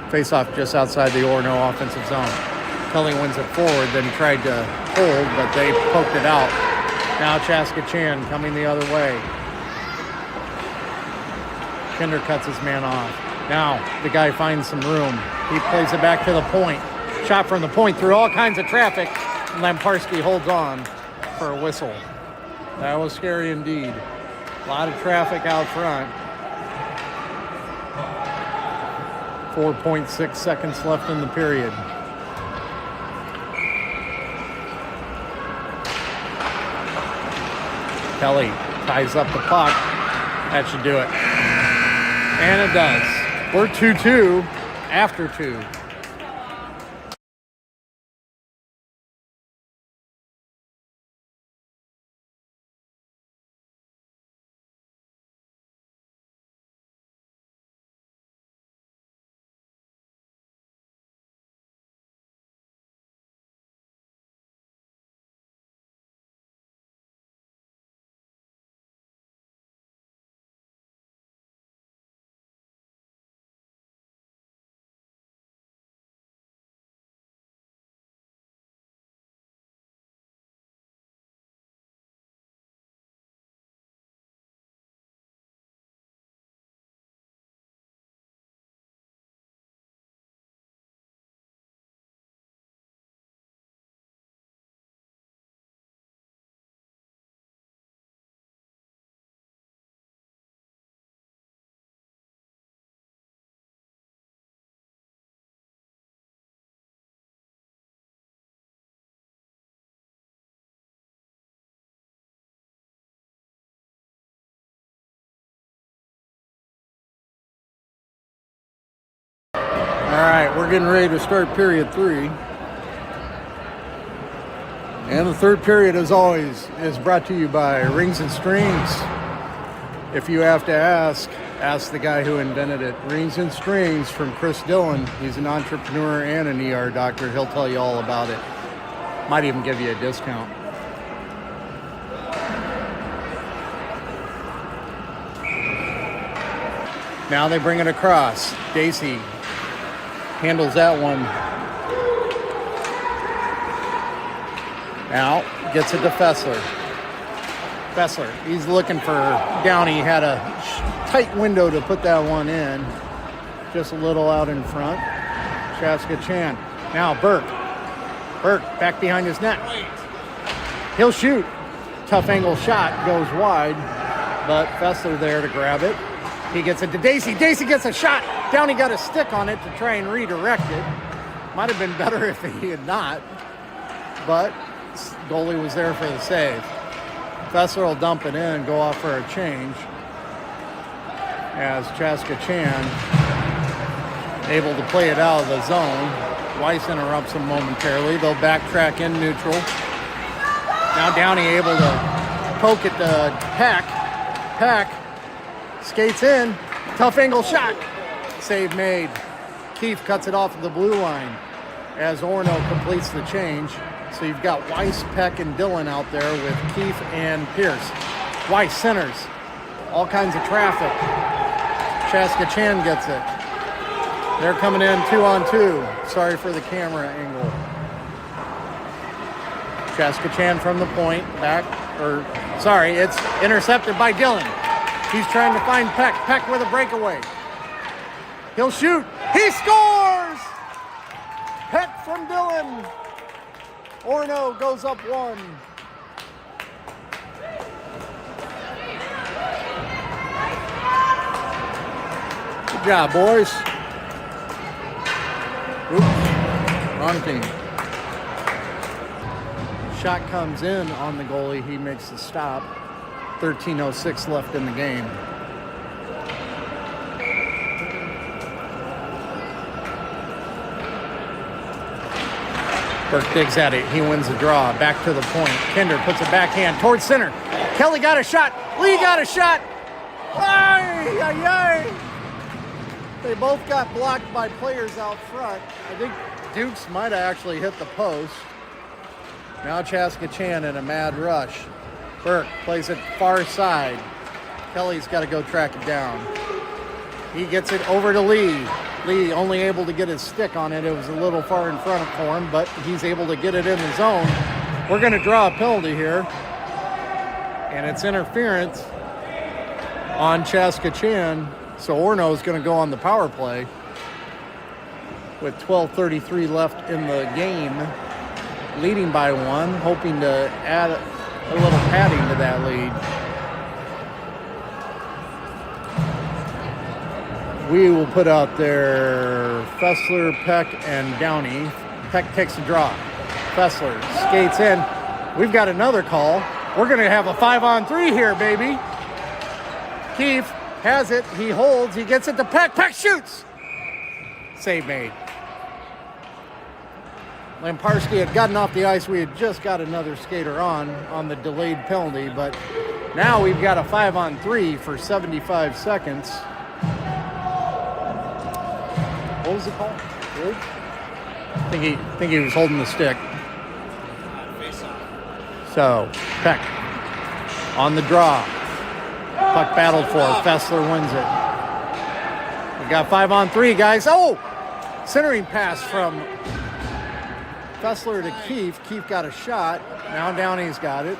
Face off just outside the Orono offensive zone. Kelly wins it forward, then tried to hold, but they poked it out. Now Chaska Chan coming the other way. Kinder cuts his man off. Now the guy finds some room. He plays it back to the point. Shot from the point through all kinds of traffic. Lamparski holds on for a whistle. That was scary indeed. A lot of traffic out front. 4.6 seconds left in the period. Kelly ties up the puck. That should do it. And it does. We're 2-2 after 2. All right, we're getting ready to start period 3. And the third period, as always, is brought to you by Rings and Strings. If you have to ask the guy who invented it. Rings and Strings from Chris Dillon. He's an entrepreneur and an ER doctor. He'll tell you all about it. Might even give you a discount. Now they bring it across. Dacey handles that one. Now gets it to Fessler. Fessler, he's looking for Downey. Had a tight window to put that one in. Just a little out in front. Chaska Chan. Now Burke. Burke back behind his net. He'll shoot. Tough angle shot goes wide, but Fessler there to grab it. He gets it to Dacey. Dacey gets a shot. Downey got a stick on it to try and redirect it. Might have been better if he had not, but goalie was there for the save. Fessler will dump it in, go off for a change. As Chaska Chan able to play it out of the zone. Weiss interrupts him momentarily. They'll backtrack in neutral. Now Downey able to poke it to Peck. Peck skates in. Tough angle shot. Save made. Keefe cuts it off of the blue line as Orono completes the change. So you've got Weiss, Peck, and Dillon out there with Keefe and Pierce. Weiss centers. All kinds of traffic. Chaska Chan gets it. They're coming in 2-on-2. Sorry for the camera angle. Chaska Chan from the point. It's intercepted by Dillon. He's trying to find Peck. Peck with a breakaway. He'll shoot. He scores! Peck from Dillon. Orono goes up 1. Good job, boys. Oops, wrong team. Shot comes in on the goalie. He makes the stop. 13:06 left in the game. Burke digs at it. He wins the draw. Back to the point. Kinder puts a backhand towards center. Kelly got a shot. Lee got a shot. Ay, ay, ay. They both got blocked by players out front. I think Dukes might have actually hit the post. Now Chaska Chan in a mad rush. Burke plays it far side. Kelly's got to go track it down. He gets it over to Lee. Lee only able to get his stick on it. It was a little far in front for him, but he's able to get it in the zone. We're going to draw a penalty here. And it's interference on Chaska Chan. So Orono is going to go on the power play with 12:33 left in the game. Leading by 1, hoping to add a little padding to that lead. we will put out there Fessler, Peck, and Downey. Peck takes a draw. Fessler skates in. We've got another call. We're going to have a 5-on-3 here, baby. Keefe has it. He holds. He gets it to Peck. Peck shoots. Save made. Lamparski had gotten off the ice. We had just got another skater on the delayed penalty, but now we've got a 5-on-3 for 75 seconds. What was the call? Good? I think he was holding the stick. So, Peck on the draw. Puck battled for. Fessler wins it. We got 5-on-3, guys. Oh! Centering pass from Fessler to Keefe. Keefe got a shot. Now Downey's got it.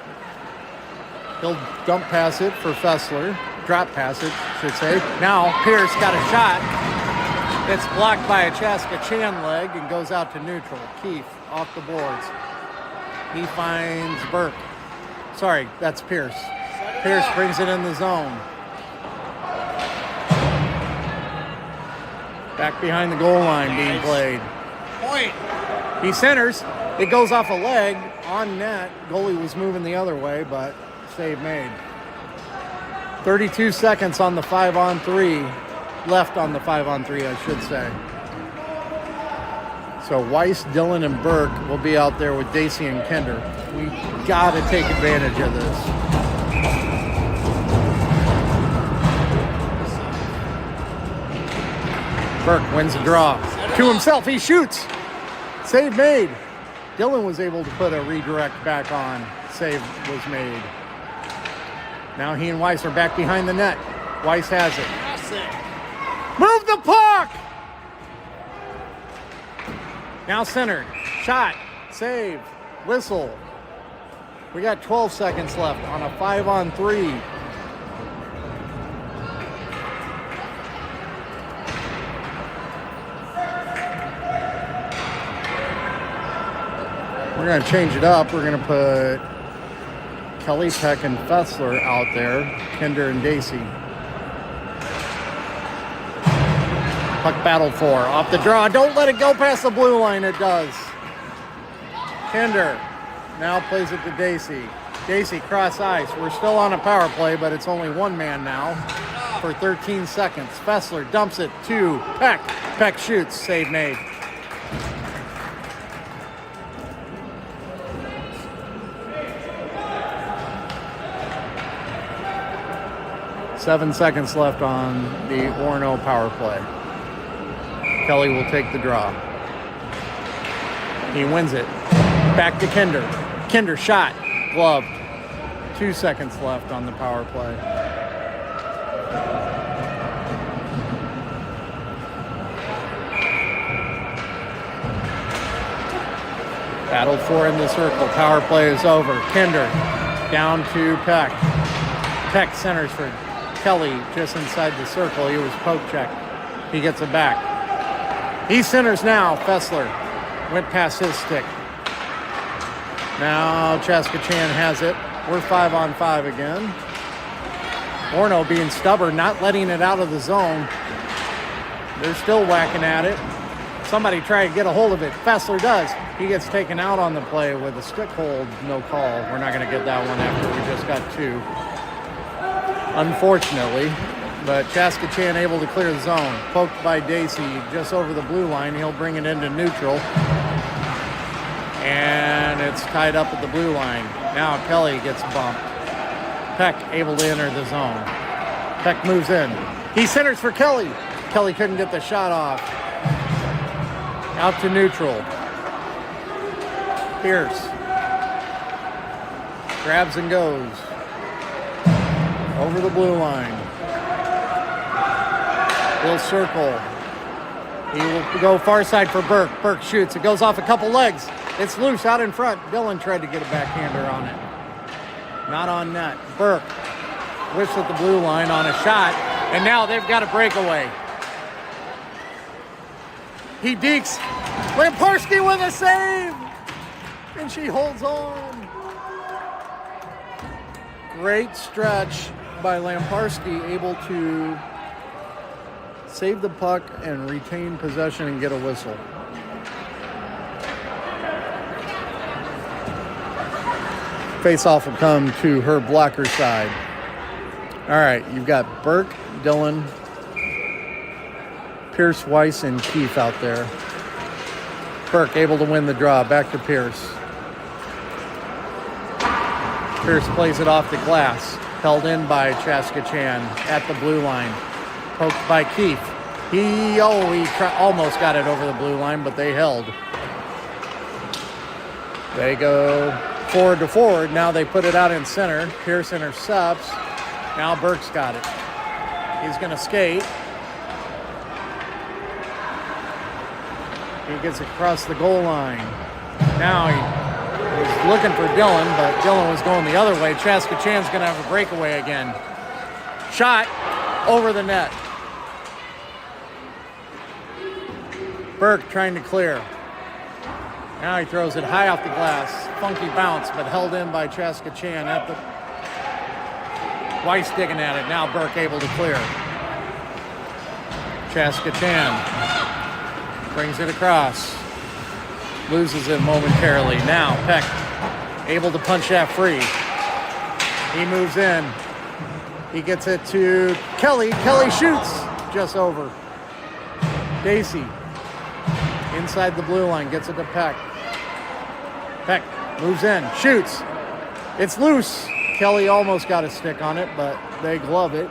He'll dump pass it for Fessler. Drop pass it, should say. Now Pierce got a shot. It's blocked by a Chaska Chan leg and goes out to neutral. Keefe off the boards. He finds Burke. Sorry, that's Pierce. Pierce brings it in the zone. Back behind the goal line being played.
Point.
He centers. It goes off a leg on net. Goalie was moving the other way, but save made. 32 seconds on the 5-on-3. Left on the 5-on-3, I should say. So Weiss, Dillon, and Burke will be out there with Dacey and Kinder. We got to take advantage of this. Burke wins the draw. To himself, he shoots. Save made. Dillon was able to put a redirect back on. Save was made. Now he and Weiss are back behind the net. Weiss has it. Move the puck! Now centered. Shot. Save. Whistle. We got 12 seconds left on a 5-on-3. We're going to change it up. We're going to put Kelly, Peck, and Fessler out there. Kinder and Dacey. Puck battled for. Off the draw. Don't let it go past the blue line. It does. Kinder now plays it to Dacey. Dacey cross ice. We're still on a power play, but it's only one man now for 13 seconds. Fessler dumps it to Peck. Peck shoots. Save made. Seven seconds left on the Orono power play. Kelly will take the draw. He wins it. Back to Kinder. Kinder shot. Gloved. 2 seconds left on the power play. Battled for in the circle. Power play is over. Kinder down to Peck. Peck centers for Kelly just inside the circle. He was poke checked. He gets it back. He centers now. Fessler went past his stick. Now Chaska Chan has it. We're 5-on-5 again. Orono being stubborn, not letting it out of the zone. They're still whacking at it. Somebody try to get a hold of it. Fessler does. He gets taken out on the play with a stick hold. No call. We're not going to get that one after we just got two. Unfortunately. But Chaska Chan able to clear the zone. Poked by Dacey just over the blue line. He'll bring it into neutral. And it's tied up at the blue line. Now Kelly gets bumped. Peck able to enter the zone. Peck moves in. He centers for Kelly. Kelly couldn't get the shot off. Out to neutral. Pierce. Grabs and goes. Over the blue line. He'll circle. He will go far side for Burke. Burke shoots. It goes off a couple legs. It's loose out in front. Dillon tried to get a backhander on it. Not on net. Burke whiffs at the blue line on a shot. And now they've got a breakaway. He dekes. Lamparski with a save. And she holds on. Great stretch by Lamparski, able to save the puck and retain possession and get a whistle. Face-off will come to her blocker side. All right, you've got Burke, Dillon, Pierce, Weiss, and Keefe out there. Burke able to win the draw. Back to Pierce. Pierce plays it off the glass. Held in by Chaska Chan at the blue line. Poked by Keefe. He almost got it over the blue line, but they held. They go forward to forward. Now they put it out in center. Pierce intercepts. Now Burke's got it. He's going to skate. He gets across the goal line. Now he was looking for Dillon, but Dillon was going the other way. Chaska Chan's going to have a breakaway again. Shot over the net. Burke trying to clear. Now he throws it high off the glass. Funky bounce, but held in by Chaska Chan at the... Weiss digging at it. Now Burke able to clear. Chaska Chan brings it across. Loses it momentarily. Now Peck able to punch that free. He moves in. He gets it to Kelly. Kelly shoots just over. Dacey inside the blue line, gets it to Peck. Peck moves in, shoots. It's loose. Kelly almost got a stick on it, but they glove it.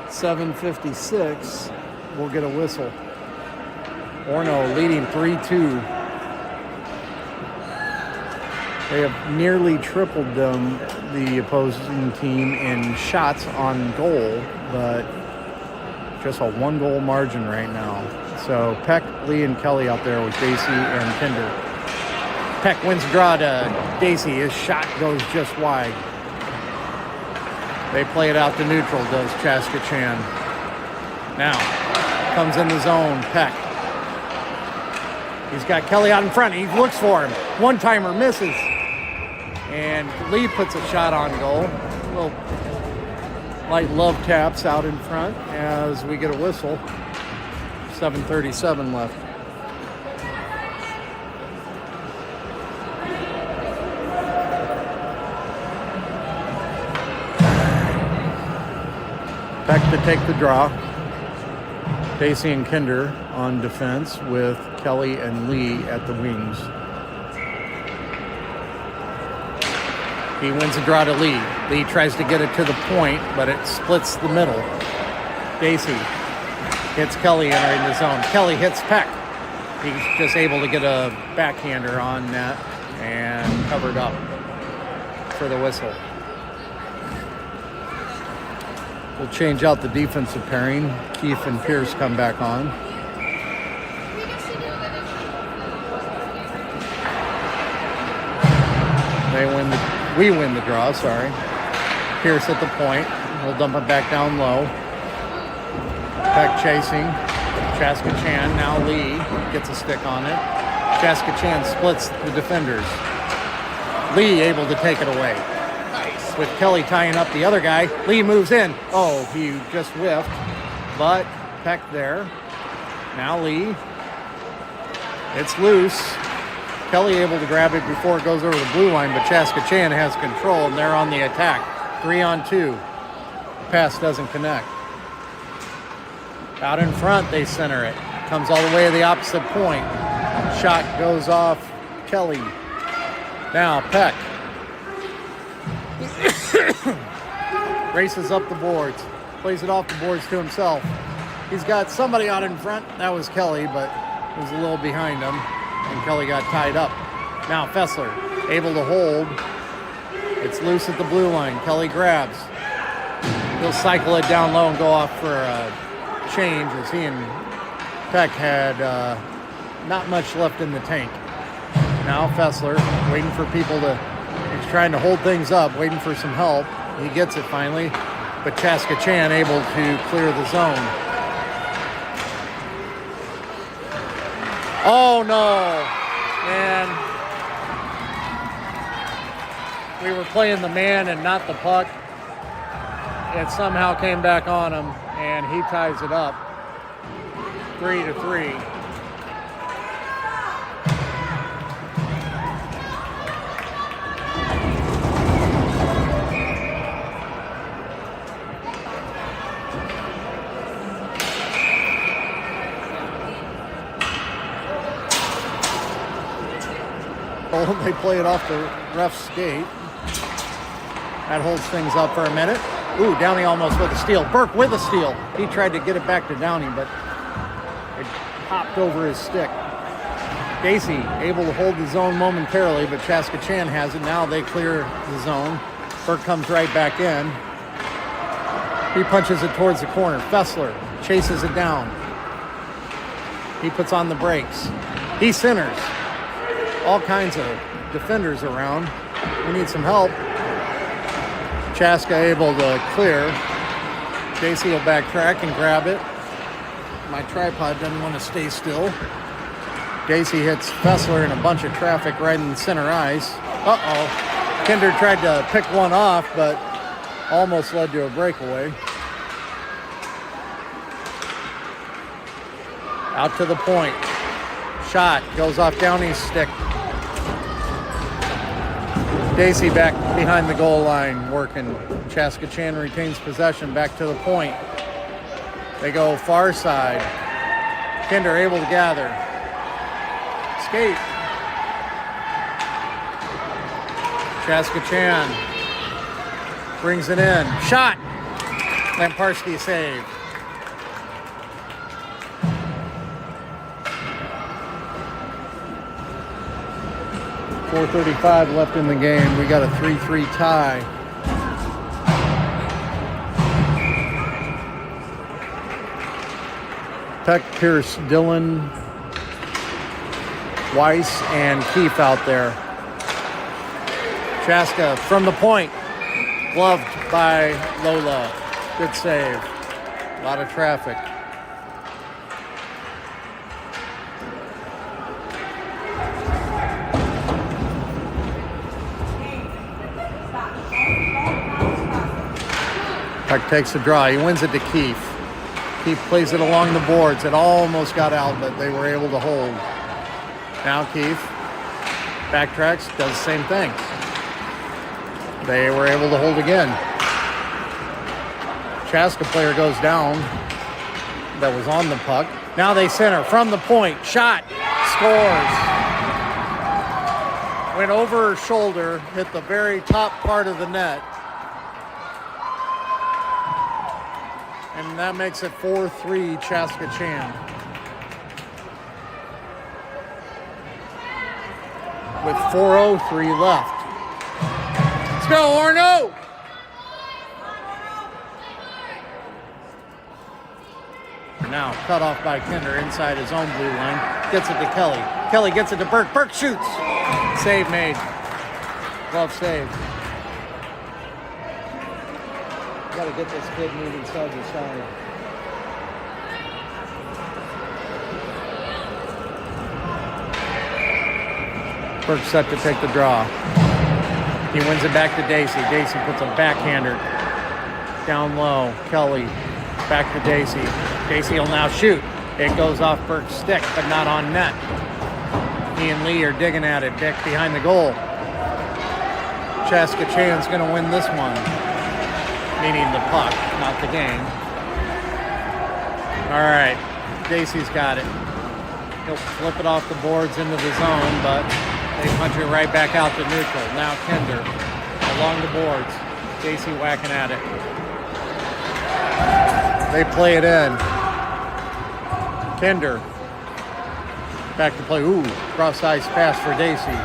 7:56. We'll get a whistle. Orono leading 3-2. They have nearly tripled the opposing team in shots on goal, but just a 1-goal margin right now. So Peck, Lee, and Kelly out there with Dacey and Kinder. Peck wins the draw to Dacey. His shot goes just wide. They play it out to neutral, does Chaska Chan. Now, comes in the zone, Peck. He's got Kelly out in front. He looks for him. One-timer misses. And Lee puts a shot on goal. A little light love taps out in front as we get a whistle. 7:37 left. Peck to take the draw. Dacey and Kinder on defense with Kelly and Lee at the wings. He wins the draw to Lee. Lee tries to get it to the point, but it splits the middle. Dacey hits Kelly entering the zone. Kelly hits Peck. He's just able to get a backhander on net and covered up for the whistle. We'll change out the defensive pairing. Keefe and Pierce come back on. We win the draw, sorry. Pierce at the point. We'll dump it back down low. Peck chasing. Chaska Chan, now Lee gets a stick on it. Chaska Chan splits the defenders. Lee able to take it away. Nice. With Kelly tying up the other guy. Lee moves in. Oh, he just whiffed. But Peck there. Now Lee. It's loose. Kelly able to grab it before it goes over the blue line, but Chaska Chan has control, and they're on the attack. 3-on-2. Pass doesn't connect. Out in front, they center it. Comes all the way to the opposite point. Shot goes off Kelly. Now Peck. Races up the boards. Plays it off the boards to himself. He's got somebody out in front. That was Kelly, but he was a little behind him. And Kelly got tied up. Now Fessler able to hold. It's loose at the blue line. Kelly grabs. He'll cycle it down low and go off for a change as he and Peck had not much left in the tank. Now Fessler waiting for people to, he's trying to hold things up, waiting for some help. He gets it finally, but Chaska Chan able to clear the zone. Oh no, man. We were playing the man and not the puck. It somehow came back on him.
and he ties it up 3-3.
They play it off the ref's skate. That holds things up for a minute. Ooh, Downey almost with a steal. Burke with a steal. He tried to get it back to Downey, but it popped over his stick. Dacey able to hold the zone momentarily, but Chaska Chan has it. Now they clear the zone. Burke comes right back in. He punches it towards the corner. Fessler chases it down. He puts on the brakes. He centers. All kinds of defenders around. We need some help. Chaska able to clear. Dacey will backtrack and grab it. My tripod doesn't want to stay still. Dacey hits Fessler in a bunch of traffic right in the center ice. Uh-oh. Kinder tried to pick one off, but almost led to a breakaway. Out to the point. Shot goes off Downey's stick. Dacey back behind the goal line working. Chaska Chan retains possession back to the point. They go far side. Kinder able to gather. Skate. Chaska Chan brings it in. Shot. Lamparski save. .435 left in the game. We got a 3-3 tie. Peck, Pierce, Dillon, Weiss, and Keefe out there. Chaska from the point. Gloved by Lola. Good save. A lot of traffic. Peck takes the draw. He wins it to Keefe. Keefe plays it along the boards. It almost got out, but they were able to hold. Now Keefe backtracks, does the same thing. They were able to hold again. Chaska player goes down. That was on the puck. Now they center from the point. Shot. Scores. Went over her shoulder, hit the very top part of the net. And that makes it 4-3 Chaska Chan. With 4:03 left. Let's go, Orono! Now cut off by Kinder inside his own blue line. Gets it to Kelly. Kelly gets it to Burke. Burke shoots. Save made. Glove save. Got to get this kid moving side to side. Burke set to take the draw. He wins it back to Dacey. Dacey puts a backhander down low. Kelly back to Dacey. Dacey will now shoot. It goes off Burke's stick, but not on net. He and Lee are digging at it. Dick behind the goal. Chaska Chan's going to win this one. Meaning the puck, not the game. All right, Dacey's got it. He'll flip it off the boards into the zone, but they punch it right back out to neutral. Now Kinder along the boards. Dacey whacking at it. They play it in. Kinder back to play. Ooh, cross ice pass for Dacey.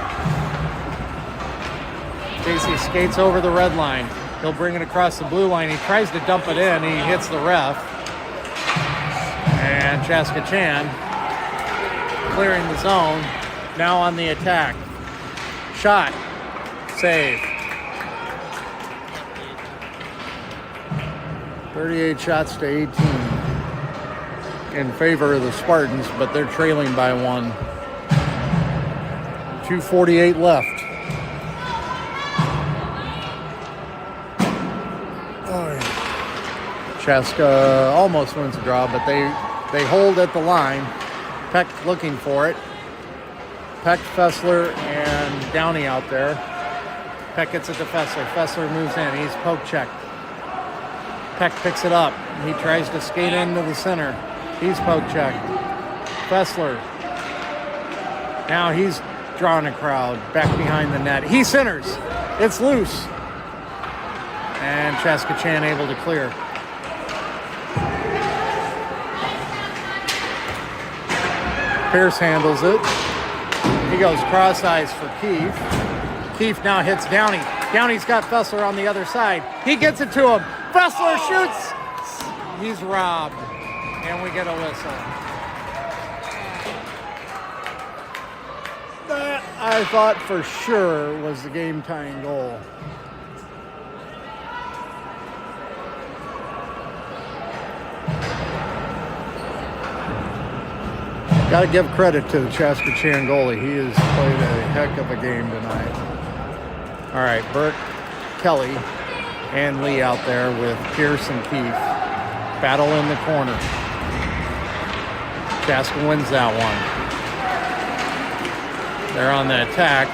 Dacey skates over the red line. He'll bring it across the blue line. He tries to dump it in. He hits the ref. And Chaska Chan clearing the zone. Now on the attack. Shot. Save. 38 shots to 18 in favor of the Spartans, but they're trailing by one. 2:48 left. Chaska almost wins the draw, but they hold at the line. Peck looking for it. Peck, Fessler, and Downey out there. Peck gets it to Fessler. Fessler moves in. He's poke checked. Peck picks it up. He tries to skate into the center. He's poke checked. Fessler. Now he's drawing a crowd back behind the net. He centers. It's loose. And Chaska Chan able to clear. Pierce handles it. He goes cross ice for Keefe. Keefe now hits Downey. Downey's got Fessler on the other side. He gets it to him. Fessler shoots. He's robbed. And we get a whistle. That, I thought for sure, was the game-tying goal. Got to give credit to the Chaska Chan goalie. He has played a heck of a game tonight. All right, Burke, Kelly, and Lee out there with Pierce and Keefe. Battle in the corner. Chaska wins that one. They're on the attack.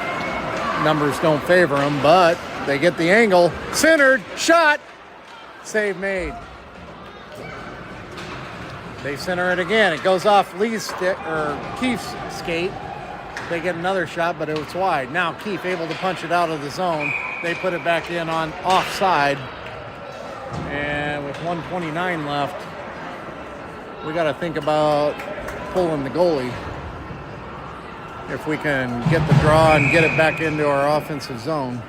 Numbers don't favor them, but they get the angle. Centered, shot, save made. They center it again. It goes off Lee's stick or Keefe's skate. They get another shot, but it's wide. Now Keefe able to punch it out of the zone. They put it back in on offside. And with 1:29 left, we got to think about pulling the goalie. If we can get the draw and get it back into our offensive zone.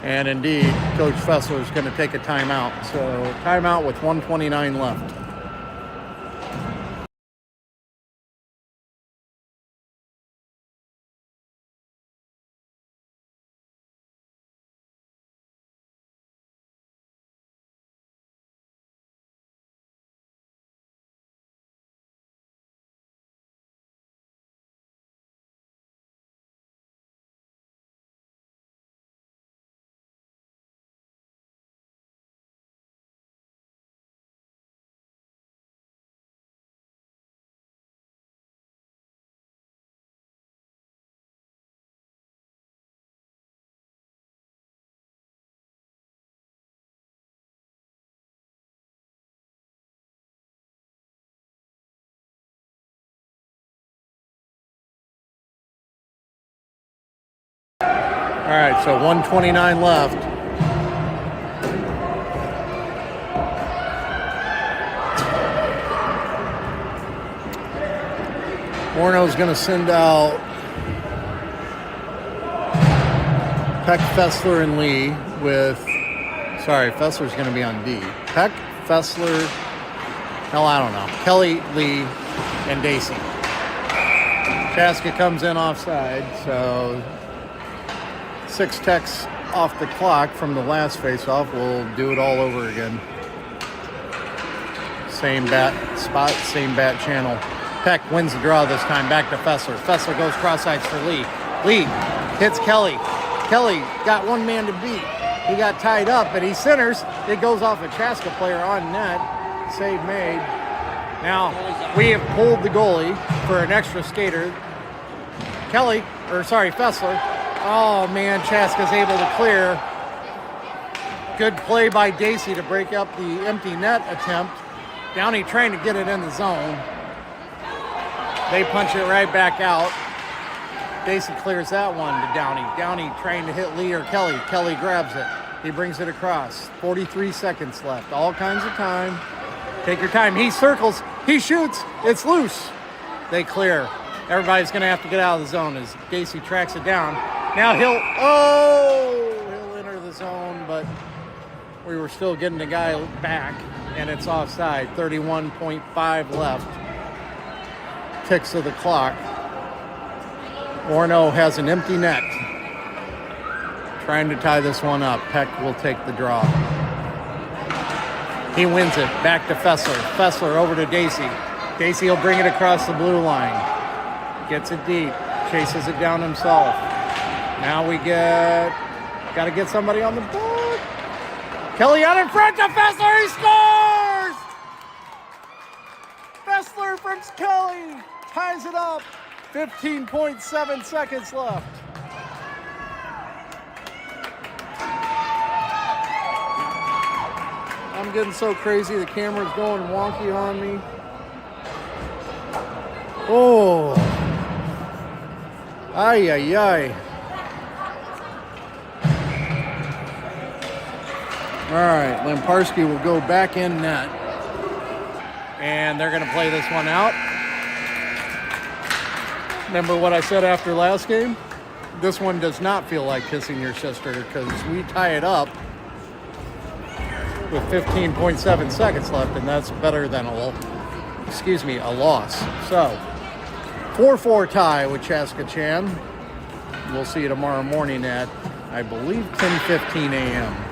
And indeed, Coach Fessler is going to take a timeout. So timeout with 1:29 left. All right, so 1:29 left. Orono's going to send out Peck, Fessler, and Lee with, sorry, Fessler's going to be on D. Peck, Fessler, hell, I don't know, Kelly, Lee, and Dacey. Chaska comes in offside, so 6 ticks off the clock from the last face-off. We'll do it all over again. Same bat spot, same bat channel. Peck wins the draw this time, back to Fessler. Fessler goes cross-ice for Lee. Lee hits Kelly. Kelly got one man to beat. He got tied up, but he centers. It goes off a Chaska player on net. Save made. Now, we have pulled the goalie for an extra skater. Fessler. Oh, man, Chaska's able to clear. Good play by Dacey to break up the empty net attempt. Downey trying to get it in the zone. They punch it right back out. Dacey clears that one to Downey. Downey trying to hit Lee or Kelly. Kelly grabs it. He brings it across. 43 seconds left. All kinds of time. Take your time. He circles. He shoots. It's loose. They clear. Everybody's going to have to get out of the zone as Dacey tracks it down. Now he'll enter the zone, but we were still getting the guy back, and it's offside. 31.5 left. Ticks of the clock. Orono has an empty net. Trying to tie this one up. Peck will take the draw. He wins it. Back to Fessler. Fessler over to Dacey. Dacey will bring it across the blue line. Gets it deep. Chases it down himself. Now we got to get somebody on the board.
Kelly out in front to Fessler. He scores! Fessler from Kelly ties it up. 15.7 seconds left. I'm getting so crazy, the camera's going wonky on me. Oh. Ay, ay, ay. All right, Lamparski will go back in net. And they're going to play this one out. Remember what I said after last game? This one does not feel like kissing your sister because we tie it up with 15.7 seconds left, and that's better than a loss. So, 4-4 tie with Chaska Chan. We'll see you tomorrow morning at, I believe, 10:15 a.m.